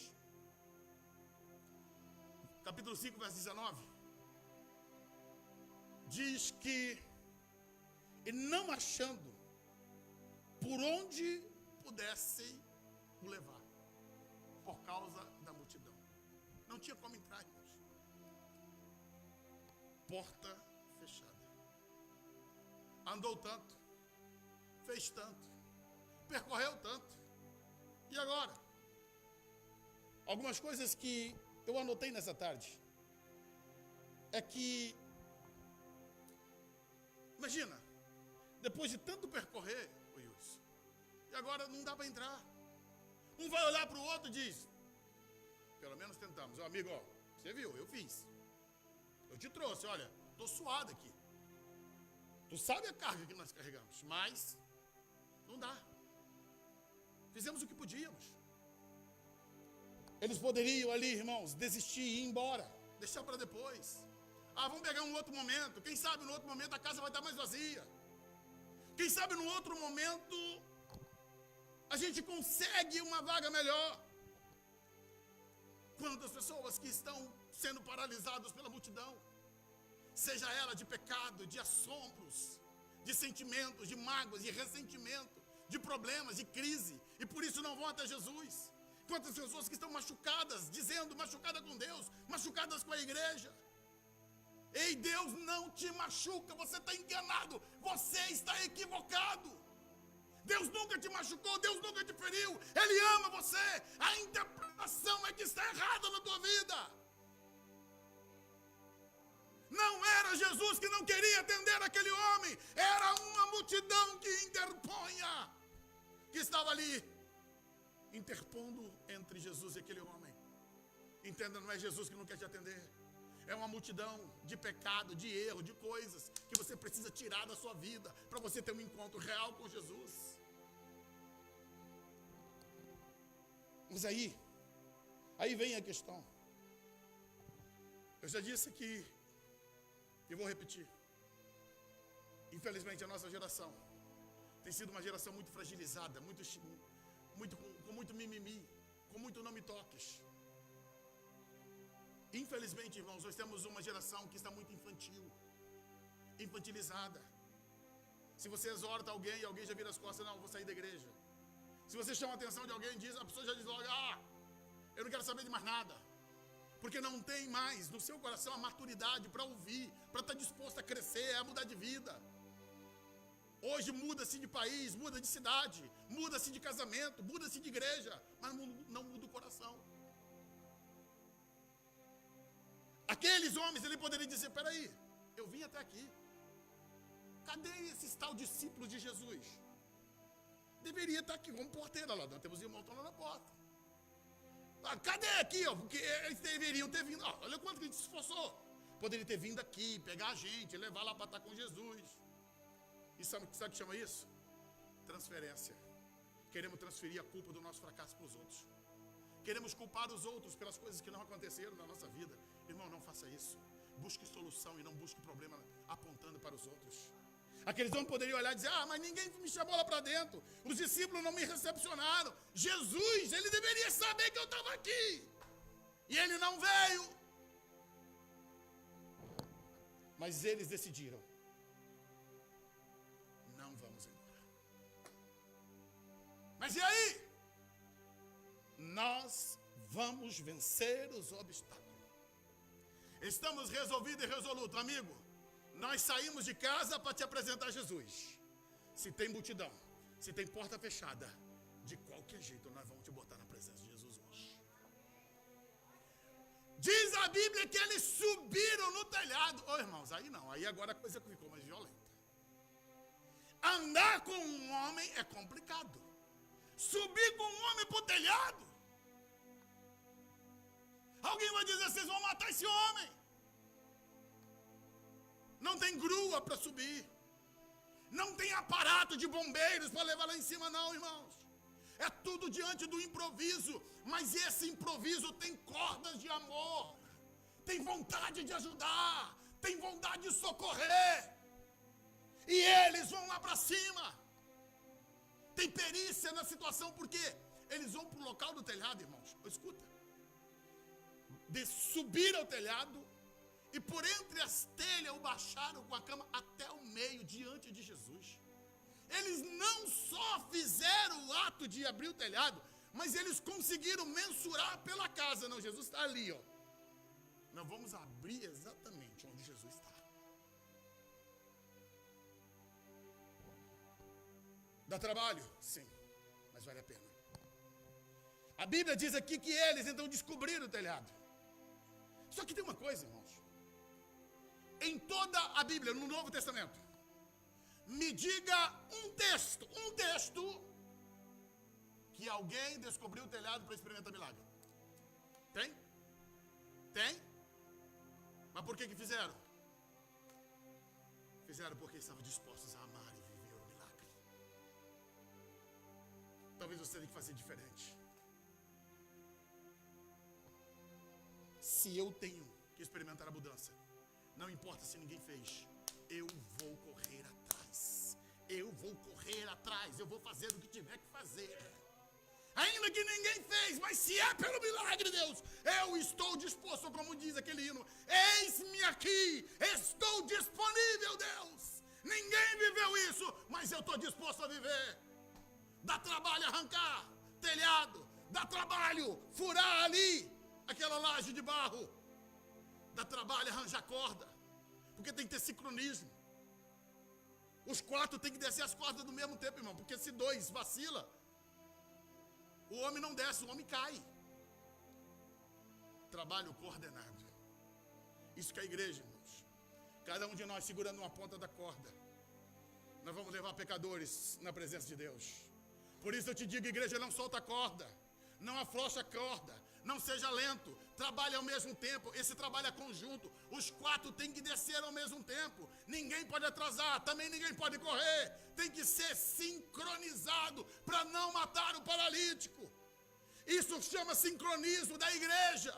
capítulo 5, verso 19, diz que, e não achando por onde pudessem o levar, por causa da multidão. Não tinha como entrar, irmãos. Porta fechada. Andou tanto, fez tanto, percorreu tanto. E agora? Algumas coisas que eu anotei nessa tarde é que, imagina, depois de tanto percorrer, e agora não dá para entrar. Um vai olhar para o outro e diz, pelo menos tentamos. Ó, amigo, ó, você viu, eu fiz. Eu te trouxe, olha, estou suado aqui. Tu sabe a carga que nós carregamos, mas não dá. Fizemos o que podíamos. Eles poderiam ali, irmãos, desistir e ir embora, deixar para depois. Ah, vamos pegar um outro momento. Quem sabe no outro momento a casa vai estar mais vazia. Quem sabe no outro momento a gente consegue uma vaga melhor. Quantas pessoas que estão sendo paralisadas pela multidão, seja ela de pecado, de assombros, de sentimentos, de mágoas, de ressentimento, de problemas, de crise, e por isso não vão até Jesus. Quantas pessoas que estão machucadas, dizendo, machucadas com Deus, machucadas com a igreja. Ei, Deus não te machuca, você está enganado, você está equivocado. Deus nunca te machucou, Deus nunca te feriu, Ele ama você. A interpretação é que está errada na tua vida. Não era Jesus que não queria atender aquele homem, era uma multidão que interponha, que estava ali, interpondo entre Jesus e aquele homem. Entenda, não é Jesus que não quer te atender. É uma multidão de pecado, de erro, de coisas que você precisa tirar da sua vida para você ter um encontro real com Jesus. Mas aí vem a questão. Eu já disse aqui e vou repetir. Infelizmente a nossa geração tem sido uma geração muito fragilizada, com muito mimimi, com muito não me toques. Infelizmente, irmãos, nós temos uma geração que está muito infantilizada. Se você exorta alguém e alguém já vira as costas, não, eu vou sair da igreja. Se você chama a atenção de alguém, a pessoa já diz logo, eu não quero saber de mais nada. Porque não tem mais no seu coração a maturidade para ouvir, para estar disposto a crescer, a mudar de vida. Hoje muda-se de país, muda de cidade, muda-se de casamento, muda-se de igreja, mas não muda o coração. Aqueles homens, ele poderia dizer, peraí, eu vim até aqui. Cadê esses tal discípulos de Jesus? Deveria estar aqui como porteira lá, nós temos irmãos lá na porta. Cadê aqui, ó? Porque eles deveriam ter vindo. Olha quanto que a gente se esforçou. Poderia ter vindo aqui, pegar a gente, levar lá para estar com Jesus. E sabe o que chama isso? Transferência. Queremos transferir a culpa do nosso fracasso para os outros. Queremos culpar os outros pelas coisas que não aconteceram na nossa vida. Irmão, não faça isso. Busque solução e não busque problema apontando para os outros. Aqueles homens poderiam olhar e dizer, mas ninguém me chamou lá para dentro. Os discípulos não me recepcionaram. Jesus, ele deveria saber que eu estava aqui. E ele não veio. Mas eles decidiram, não vamos embora. Mas e aí? Nós vamos vencer os obstáculos. Estamos resolvidos e resolutos, amigo. Nós saímos de casa para te apresentar Jesus. Se tem multidão, se tem porta fechada, de qualquer jeito nós vamos te botar na presença de Jesus hoje. Diz a Bíblia que eles subiram no telhado. Irmãos, aí não, aí agora a coisa ficou mais violenta. Andar com um homem é complicado. Subir com um homem para o telhado. Alguém vai dizer, vocês vão matar esse homem. Não tem grua para subir. Não tem aparato de bombeiros para levar lá em cima não, irmãos. É tudo diante do improviso. Mas esse improviso tem cordas de amor. Tem vontade de ajudar. Tem vontade de socorrer. E eles vão lá para cima. Tem perícia na situação, porque eles vão para o local do telhado, irmãos. Escuta. De subir ao telhado. E por entre as telhas o baixaram com a cama até o meio, diante de Jesus. Eles não só fizeram o ato de abrir o telhado, mas eles conseguiram mensurar pela casa. Não, Jesus está ali, ó. Nós vamos abrir exatamente onde Jesus está. Dá trabalho? Sim, mas vale a pena. A Bíblia diz aqui que eles então descobriram o telhado. Só que tem uma coisa, irmãos. Em toda a Bíblia, no Novo Testamento, me diga um texto que alguém descobriu o telhado para experimentar milagre. Tem? Tem? Mas por que fizeram? Fizeram porque estavam dispostos a amar e viver o milagre. Talvez você tenha que fazer diferente. Se eu tenho que experimentar a mudança, não importa se ninguém fez, eu vou correr atrás. Eu vou correr atrás, eu vou fazer o que tiver que fazer. Ainda que ninguém fez, mas se é pelo milagre, Deus, eu estou disposto, como diz aquele hino, eis-me aqui, estou disponível, Deus. Ninguém viveu isso, mas eu estou disposto a viver. Dá trabalho arrancar telhado, dá trabalho furar ali aquela laje de barro. Dá trabalho arranjar corda, porque tem que ter sincronismo. Os 4 tem que descer as cordas do mesmo tempo, irmão, porque se 2 vacila, o homem não desce, o homem cai. Trabalho coordenado. Isso que é a igreja, irmãos. Cada um de nós segurando uma ponta da corda. Nós vamos levar pecadores na presença de Deus. Por isso eu te digo, igreja, não solta a corda, não afrouxa a corda. Não seja lento, trabalhe ao mesmo tempo. Esse trabalho é conjunto. Os 4 têm que descer ao mesmo tempo. Ninguém pode atrasar, também ninguém pode correr. Tem que ser sincronizado para não matar o paralítico. Isso chama sincronismo da igreja.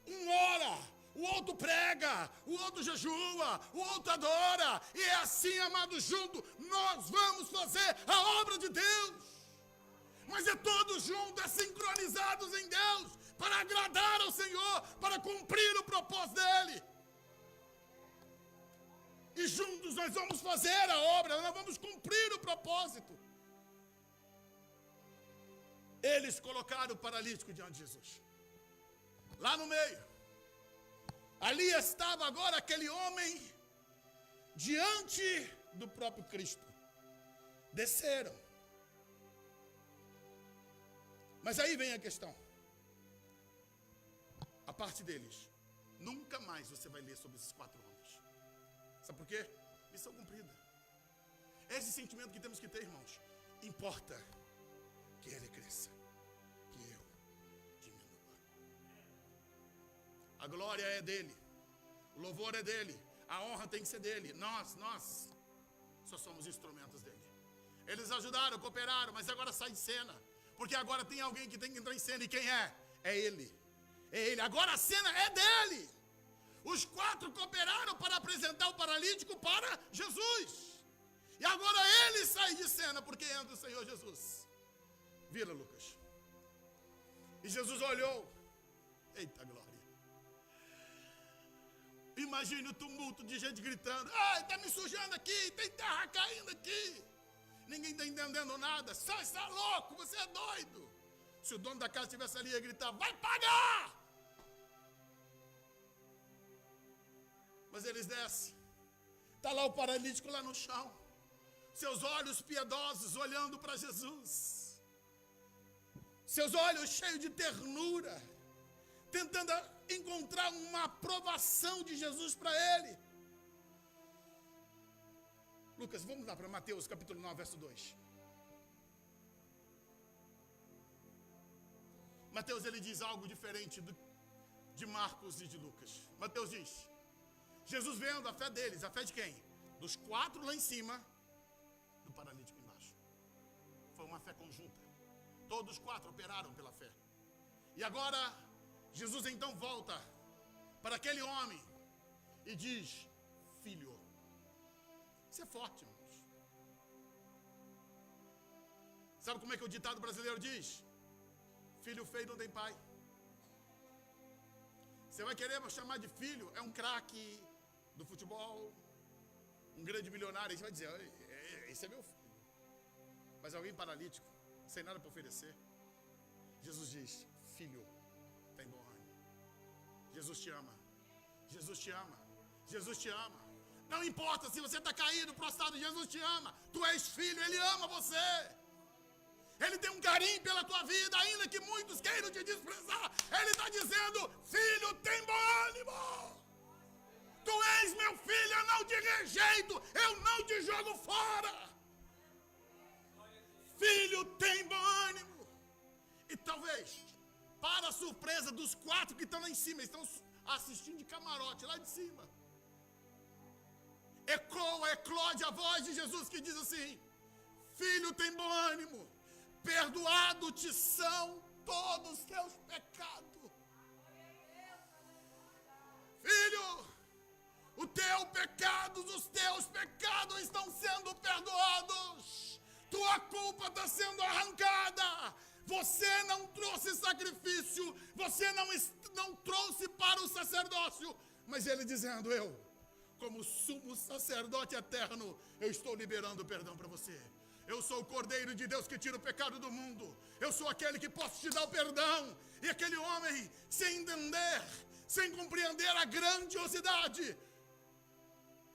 Um ora, o outro prega, o outro jejua, o outro adora. E é assim, amados, junto, nós vamos fazer a obra de Deus. Mas é todos juntos, é sincronizados em Deus, para agradar ao Senhor, para cumprir o propósito dEle. E juntos nós vamos fazer a obra, nós vamos cumprir o propósito. Eles colocaram o paralítico diante de Jesus. Lá no meio. Ali estava agora aquele homem diante do próprio Cristo. Desceram. Mas aí vem a questão. A parte deles. Nunca mais você vai ler sobre esses 4 homens. Sabe por quê? Missão cumprida. Esse sentimento que temos que ter, irmãos. Importa que ele cresça, que eu diminua. A glória é dele, o louvor é dele, a honra tem que ser dele. Nós só somos instrumentos dele. Eles ajudaram, cooperaram, mas agora sai de cena, porque agora tem alguém que tem que entrar em cena. E quem é? É ele. É ele. Agora a cena é dele. Os 4 cooperaram para apresentar o paralítico para Jesus. E agora ele sai de cena, porque entra o Senhor Jesus. Vira, Lucas. E Jesus olhou. Eita glória. Imagine o tumulto de gente gritando. Ai, está me sujando aqui, tem terra caindo aqui. Ninguém está entendendo nada. Você é louco, você é doido. Se o dono da casa estivesse ali, ia gritar, vai pagar! Mas eles descem. Está lá o paralítico lá no chão. Seus olhos piedosos olhando para Jesus. Seus olhos cheios de ternura. Tentando encontrar uma aprovação de Jesus para ele. Lucas, vamos lá para Mateus capítulo 9, verso 2. Mateus, ele diz algo diferente de Marcos e de Lucas. Mateus diz, Jesus vendo a fé deles, a fé de quem? Dos 4 lá em cima, do paralítico embaixo. Foi uma fé conjunta. Todos os 4 operaram pela fé. E agora, Jesus então volta para aquele homem e diz, filho. Isso é forte, irmãos. Sabe como é que o ditado brasileiro diz? Filho feio não tem pai. Você vai querer chamar de filho, é um craque do futebol, um grande milionário, aí você vai dizer, esse é meu filho. Mas alguém paralítico, sem nada para oferecer. Jesus diz, filho, tem bom ânimo. Jesus te ama. Jesus te ama. Jesus te ama. Não importa se você está caído, prostrado, Jesus te ama. Tu és filho, Ele ama você. Ele tem um carinho pela tua vida, ainda que muitos queiram te desprezar. Ele está dizendo, filho, tem bom ânimo. Tu és meu filho, eu não te rejeito, eu não te jogo fora. Filho, tem bom ânimo. E talvez, para a surpresa dos 4 que estão lá em cima, estão assistindo de camarote, lá de cima. Eclode a voz de Jesus que diz assim, filho, tem bom ânimo, perdoado te são todos os teus pecados. Filho, os teus pecados estão sendo perdoados. Tua culpa está sendo arrancada. Você não trouxe sacrifício, você não trouxe para o sacerdócio. Mas ele dizendo, como sumo sacerdote eterno, eu estou liberando perdão para você. Eu sou o Cordeiro de Deus que tira o pecado do mundo. Eu sou aquele que posso te dar o perdão. E aquele homem, sem entender, sem compreender a grandiosidade,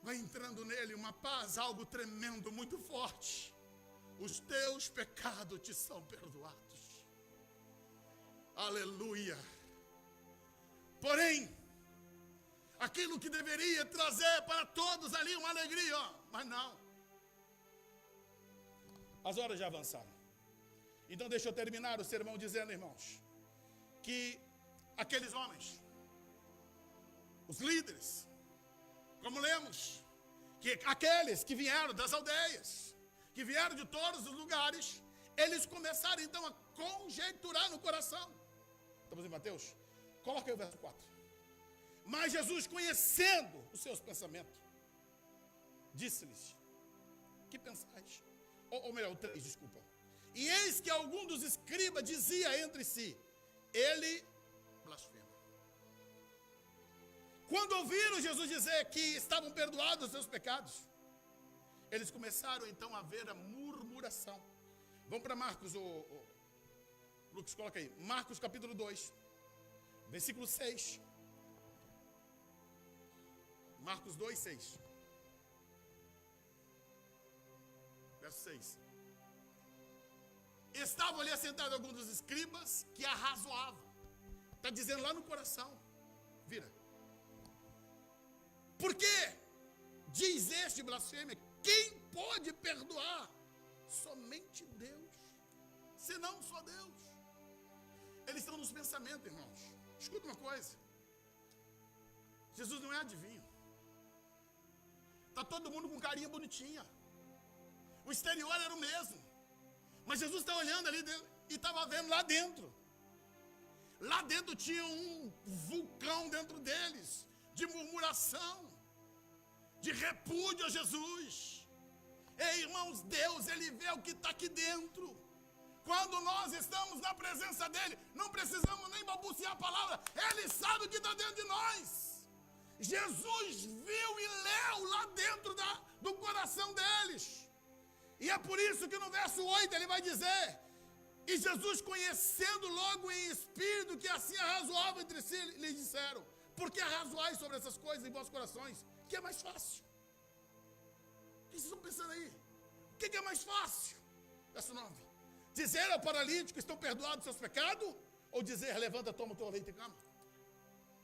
vai entrando nele uma paz, algo tremendo, muito forte. Os teus pecados te são perdoados. Aleluia. Porém, aquilo que deveria trazer para todos ali uma alegria, mas não. As horas já avançaram. Então deixa eu terminar o sermão dizendo, irmãos, que aqueles homens, os líderes, como lemos, que aqueles que vieram das aldeias, que vieram de todos os lugares, eles começaram então a conjecturar no coração. Estamos em Mateus? Coloca aí o verso 4. Mas Jesus, conhecendo os seus pensamentos, disse-lhes, que pensais? Ou melhor, o 3, desculpa. E eis que algum dos escribas dizia entre si, ele blasfema. Quando ouviram Jesus dizer que estavam perdoados os seus pecados, eles começaram então a ver a murmuração. Vamos para Marcos, Lucas, coloca aí. Marcos capítulo 2, versículo 6. Marcos 2, 6. Verso 6. Estavam ali assentados alguns dos escribas que arrazoavam. Está dizendo lá no coração. Vira. Porque diz este blasfêmia: quem pode perdoar? Somente Deus, senão só Deus. Eles estão nos pensamentos, irmãos. Escuta uma coisa: Jesus não é adivinho. Está todo mundo com carinha bonitinha. O exterior era o mesmo, mas Jesus está olhando ali dentro, e estava vendo lá dentro. Lá dentro tinha um vulcão dentro deles, de murmuração, de repúdio a Jesus. Ei, irmãos, Deus, Ele vê o que está aqui dentro. Quando nós estamos na presença dEle, não precisamos nem balbuciar a palavra, Ele sabe o que está dentro de nós. Jesus viu e leu lá dentro do coração deles. E é por isso que no verso 8 ele vai dizer: e Jesus, conhecendo logo em espírito que assim arrazoava entre si, lhe disseram: por que arrazoais sobre essas coisas em vossos corações? O que é mais fácil? O que vocês estão pensando aí? O que é mais fácil? Verso 9: dizer ao paralítico: estão perdoados seus pecados? Ou dizer: levanta, toma o teu leite e cama?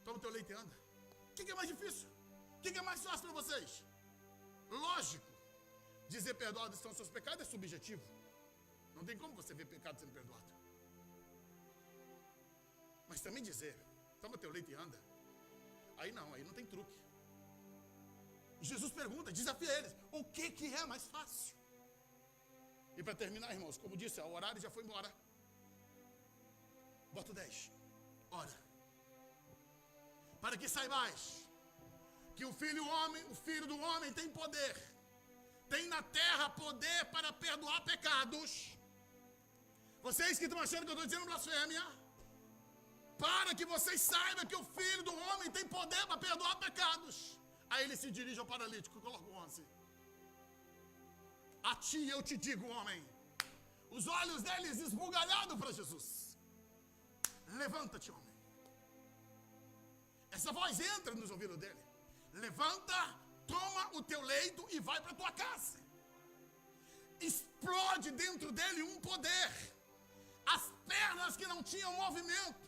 Toma o teu leite e anda. O que é mais difícil? O que é mais fácil para vocês? Lógico, dizer perdoados estão seus pecados é subjetivo. Não tem como você ver pecado sendo perdoado. Mas também dizer: toma teu leite e anda, aí não tem truque. Jesus pergunta, desafia eles: o que é mais fácil? E para terminar, irmãos, como disse, o horário já foi embora. Bota o 10. Ora, para que saibais que o Filho do Homem tem poder, tem na terra poder para perdoar pecados. Vocês que estão achando que eu estou dizendo blasfêmia, para que vocês saibam que o Filho do Homem tem poder para perdoar pecados. Aí ele se dirige ao paralítico, coloca o 11. A ti eu te digo, homem. Os olhos deles esbugalhados para Jesus: levanta-te, homem. Essa voz entra nos ouvidos dele: levanta, toma o teu leito e vai para a tua casa. Explode dentro dele um poder. As pernas que não tinham movimento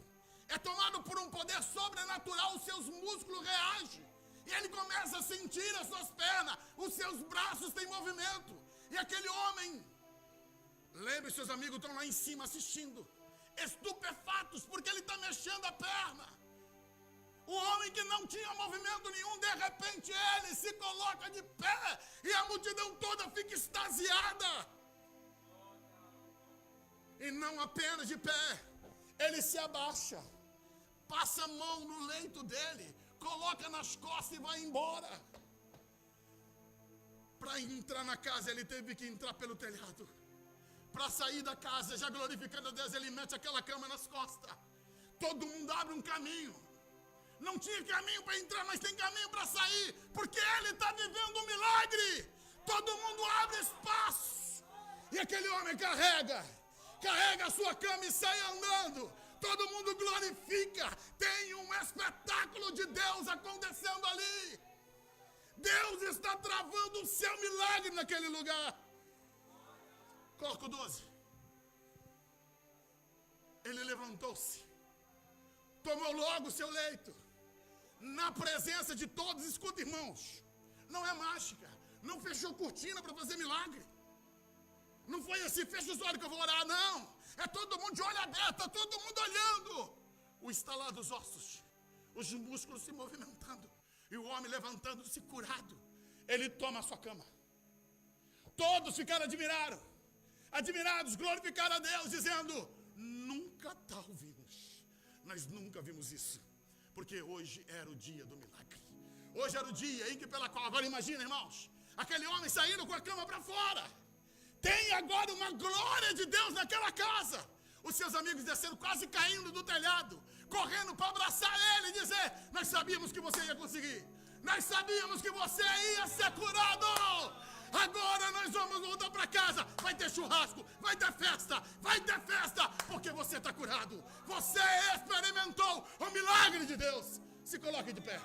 é tomado por um poder sobrenatural. Os seus músculos reagem e ele começa a sentir as suas pernas, os seus braços têm movimento. E aquele homem, lembre, seus amigos estão lá em cima assistindo, estupefatos, porque ele está mexendo a perna. O homem que não tinha movimento nenhum, de repente ele se coloca de pé e a multidão toda fica extasiada. E não apenas de pé, ele se abaixa, passa a mão no leito dele, coloca nas costas e vai embora. Para entrar na casa ele teve que entrar pelo telhado. Para sair da casa, já glorificando a Deus, ele mete aquela cama nas costas. Todo mundo abre um caminho. Não tinha caminho para entrar, mas tem caminho para sair, porque ele está vivendo um milagre. Todo mundo abre espaço. E aquele homem carrega a sua cama e sai andando. Todo mundo glorifica. Tem um espetáculo de Deus acontecendo ali. Deus está travando o seu milagre naquele lugar. Coloca o 12. Ele levantou-se, tomou logo o seu leito, na presença de todos. Escuta, irmãos, não é mágica. Não fechou cortina para fazer milagre. Não foi assim: fecha os olhos que eu vou orar. Não, é todo mundo de olho aberto, está todo mundo olhando. O estalar dos ossos, os músculos se movimentando, e o homem levantando-se curado. Ele toma a sua cama. Todos ficaram admirados, glorificaram a Deus, dizendo: nunca tal vimos. Nós nunca vimos isso. Porque hoje era o dia do milagre. Hoje era o dia em que pela qual, agora imagina, irmãos, aquele homem saindo com a cama para fora. Tem agora uma glória de Deus naquela casa. Os seus amigos descendo, quase caindo do telhado, correndo para abraçar ele e dizer: nós sabíamos que você ia conseguir. Nós sabíamos que você ia ser curado. Agora nós vamos voltar para casa. Vai ter churrasco, vai ter festa, porque você está curado. Você experimentou o milagre de Deus. Se coloque de pé.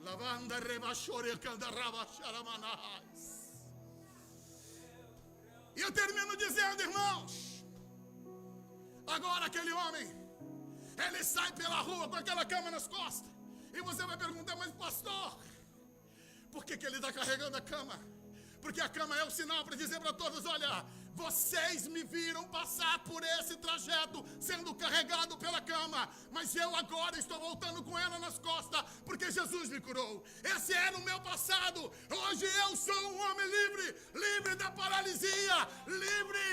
Lavanda rebachore candarabacharamanais. E eu termino dizendo, irmãos, agora aquele homem, ele sai pela rua com aquela cama nas costas. E você vai perguntar, mas pastor, por que ele está carregando a cama? Porque a cama é o sinal para dizer para todos, olha, vocês me viram passar por esse trajeto sendo carregado pela cama, mas eu agora estou voltando com ela nas costas, porque Jesus me curou. Esse era o meu passado. Hoje eu sou um homem livre, livre da paralisia, livre.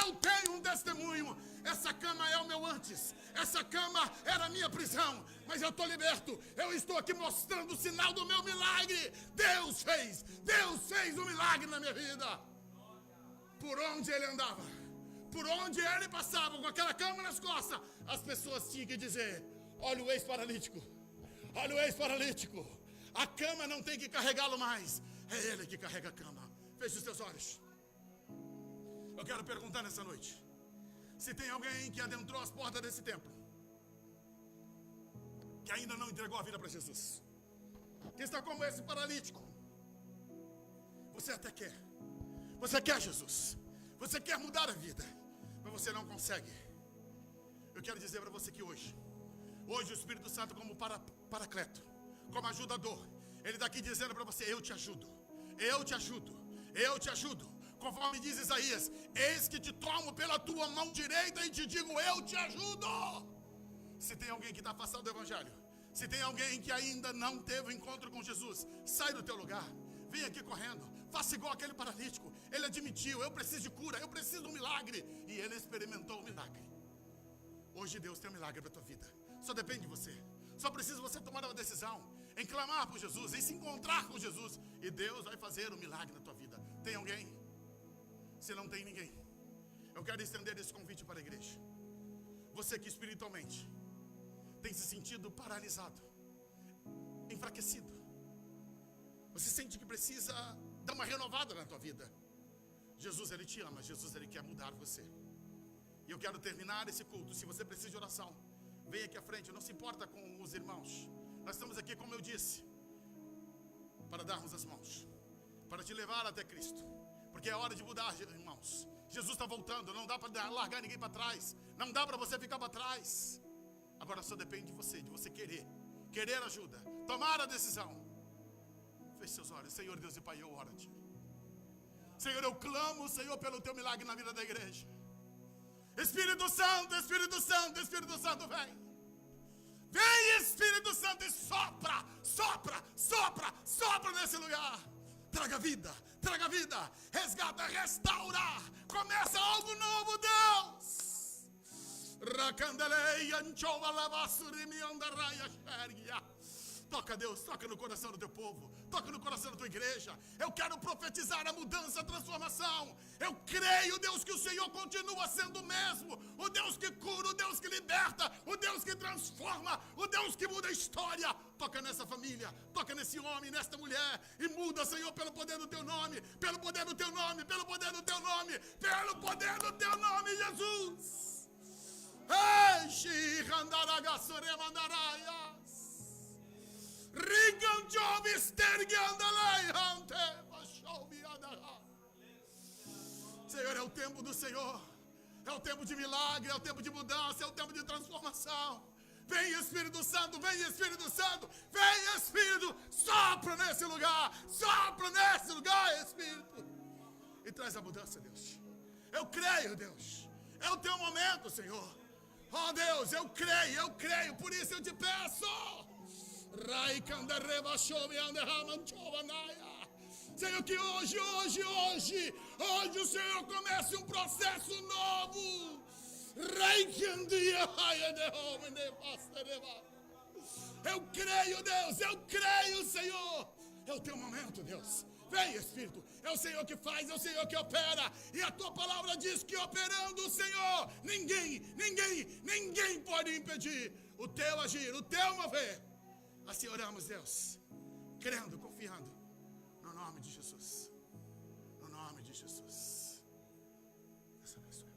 Eu tenho um testemunho. Essa cama é o meu antes. Essa cama era a minha prisão, mas eu estou liberto. Eu estou aqui mostrando o sinal do meu milagre. Deus fez um milagre na minha vida. Por onde ele andava, por onde ele passava com aquela cama nas costas, as pessoas tinham que dizer, olha o ex-paralítico, olha o ex-paralítico. A cama não tem que carregá-lo mais, é ele que carrega a cama. Feche os seus olhos. Eu quero perguntar nessa noite, se tem alguém que adentrou as portas desse templo, que ainda não entregou a vida para Jesus, que está como esse paralítico. Você até quer, você quer Jesus, você quer mudar a vida, mas você não consegue. Eu quero dizer para você que hoje o Espírito Santo como paracleto, como ajudador, ele está aqui dizendo para você, eu te ajudo, eu te ajudo, eu te ajudo. Conforme diz Isaías, eis que te tomo pela tua mão direita e te digo, eu te ajudo. Se tem alguém que está afastado do Evangelho, se tem alguém que ainda não teve um encontro com Jesus, sai do teu lugar, vem aqui correndo, faça igual aquele paralítico. Ele admitiu, eu preciso de cura, eu preciso de um milagre, e ele experimentou o milagre. Hoje Deus tem um milagre para a tua vida, só depende de você. Só precisa você tomar uma decisão, em clamar por Jesus, em se encontrar com Jesus, e Deus vai fazer um milagre na tua vida. Tem alguém? Se não tem ninguém, eu quero estender esse convite para a igreja. Você que espiritualmente tem se sentido paralisado, enfraquecido, você sente que precisa dar uma renovada na tua vida. Jesus, ele te ama, Jesus, ele quer mudar você. E eu quero terminar esse culto. Se você precisa de oração, vem aqui à frente, não se importa com os irmãos. Nós estamos aqui, como eu disse, para darmos as mãos, para te levar até Cristo, porque é hora de mudar, irmãos. Jesus está voltando, não dá para largar ninguém para trás, não dá para você ficar para trás. Agora só depende de você querer ajuda, tomar a decisão. Feche seus olhos. Senhor Deus e Pai, eu oro a Ti. Senhor, eu clamo, Senhor, pelo Teu milagre na vida da igreja. Espírito Santo, Espírito Santo, Espírito Santo, vem. Vem, Espírito Santo, e sopra, sopra, sopra, sopra nesse lugar. Traga vida, resgata, restaura. Começa algo novo, Deus. Rakandeleia, anchova, lavasurimi, andarraia, xergia. Toca, Deus, toca no coração do teu povo, toca no coração da tua igreja. Eu quero profetizar a mudança, a transformação. Eu creio, Deus, que o Senhor continua sendo o mesmo, o Deus que cura, o Deus que liberta, o Deus que transforma, o Deus que muda a história. Toca nessa família, toca nesse homem, nesta mulher, e muda, Senhor, pelo poder do teu nome, pelo poder do teu nome, pelo poder do teu nome, pelo poder do teu nome, Jesus. Ei, Xirandaragassuremandaraia. Senhor, é o tempo do Senhor, é o tempo de milagre, é o tempo de mudança, é o tempo de transformação. Vem, Espírito Santo, vem, Espírito Santo, vem, Espírito, sopra nesse lugar, Espírito, e traz a mudança, Deus. Eu creio, Deus, é o teu momento, Senhor. Oh Deus, eu creio, por isso eu te peço. Senhor, que hoje o Senhor comece um processo novo. Eu creio, Deus, eu creio, Senhor. É o teu momento, Deus. Vem, Espírito, é o Senhor que faz, é o Senhor que opera. E a tua palavra diz que operando o Senhor, ninguém pode impedir o teu agir, o teu mover. Assim oramos, Deus, crendo, confiando, no nome de Jesus. No nome de Jesus. Deus abençoe.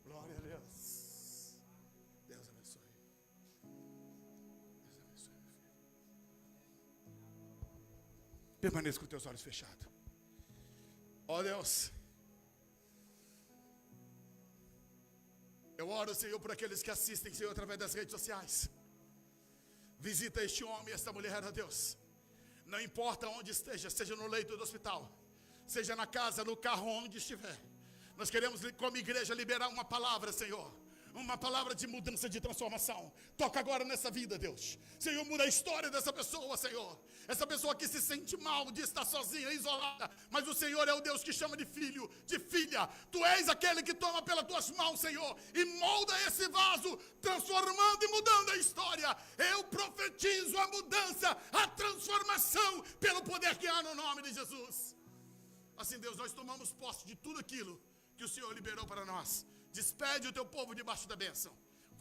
Glória a Deus. Deus abençoe. Deus abençoe, meu filho. Permaneça com teus olhos fechados. Ó Deus, eu oro, Senhor, por aqueles que assistem, Senhor, através das redes sociais. Visita este homem e esta mulher, ó Deus. Não importa onde esteja, seja no leito do hospital, seja na casa, no carro, onde estiver. Nós queremos, como igreja, liberar uma palavra, Senhor. Uma palavra de mudança, de transformação. Toca agora nessa vida, Deus. Senhor, muda a história dessa pessoa, Senhor. Essa pessoa que se sente mal de estar sozinha, isolada. Mas o Senhor é o Deus que chama de filho, de filha. Tu és aquele que toma pelas tuas mãos, Senhor, e molda esse vaso, transformando e mudando a história. Eu profetizo a mudança, a transformação, pelo poder que há no nome de Jesus. Assim, Deus, nós tomamos posse de tudo aquilo que o Senhor liberou para nós. Despede o teu povo debaixo da bênção.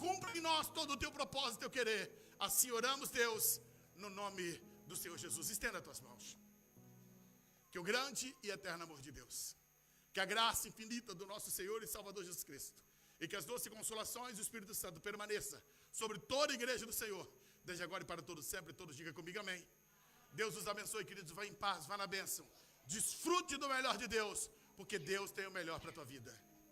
Cumpre em nós todo o teu propósito e teu querer. Assim oramos, Deus, no nome do Senhor Jesus. Estenda as tuas mãos. Que o grande e eterno amor de Deus, que a graça infinita do nosso Senhor e Salvador Jesus Cristo, e que as doces consolações do Espírito Santo permaneça sobre toda a igreja do Senhor, desde agora e para todos sempre. Todos digam comigo amém. Deus os abençoe, queridos. Vá em paz, vá na bênção. Desfrute do melhor de Deus, porque Deus tem o melhor para a tua vida.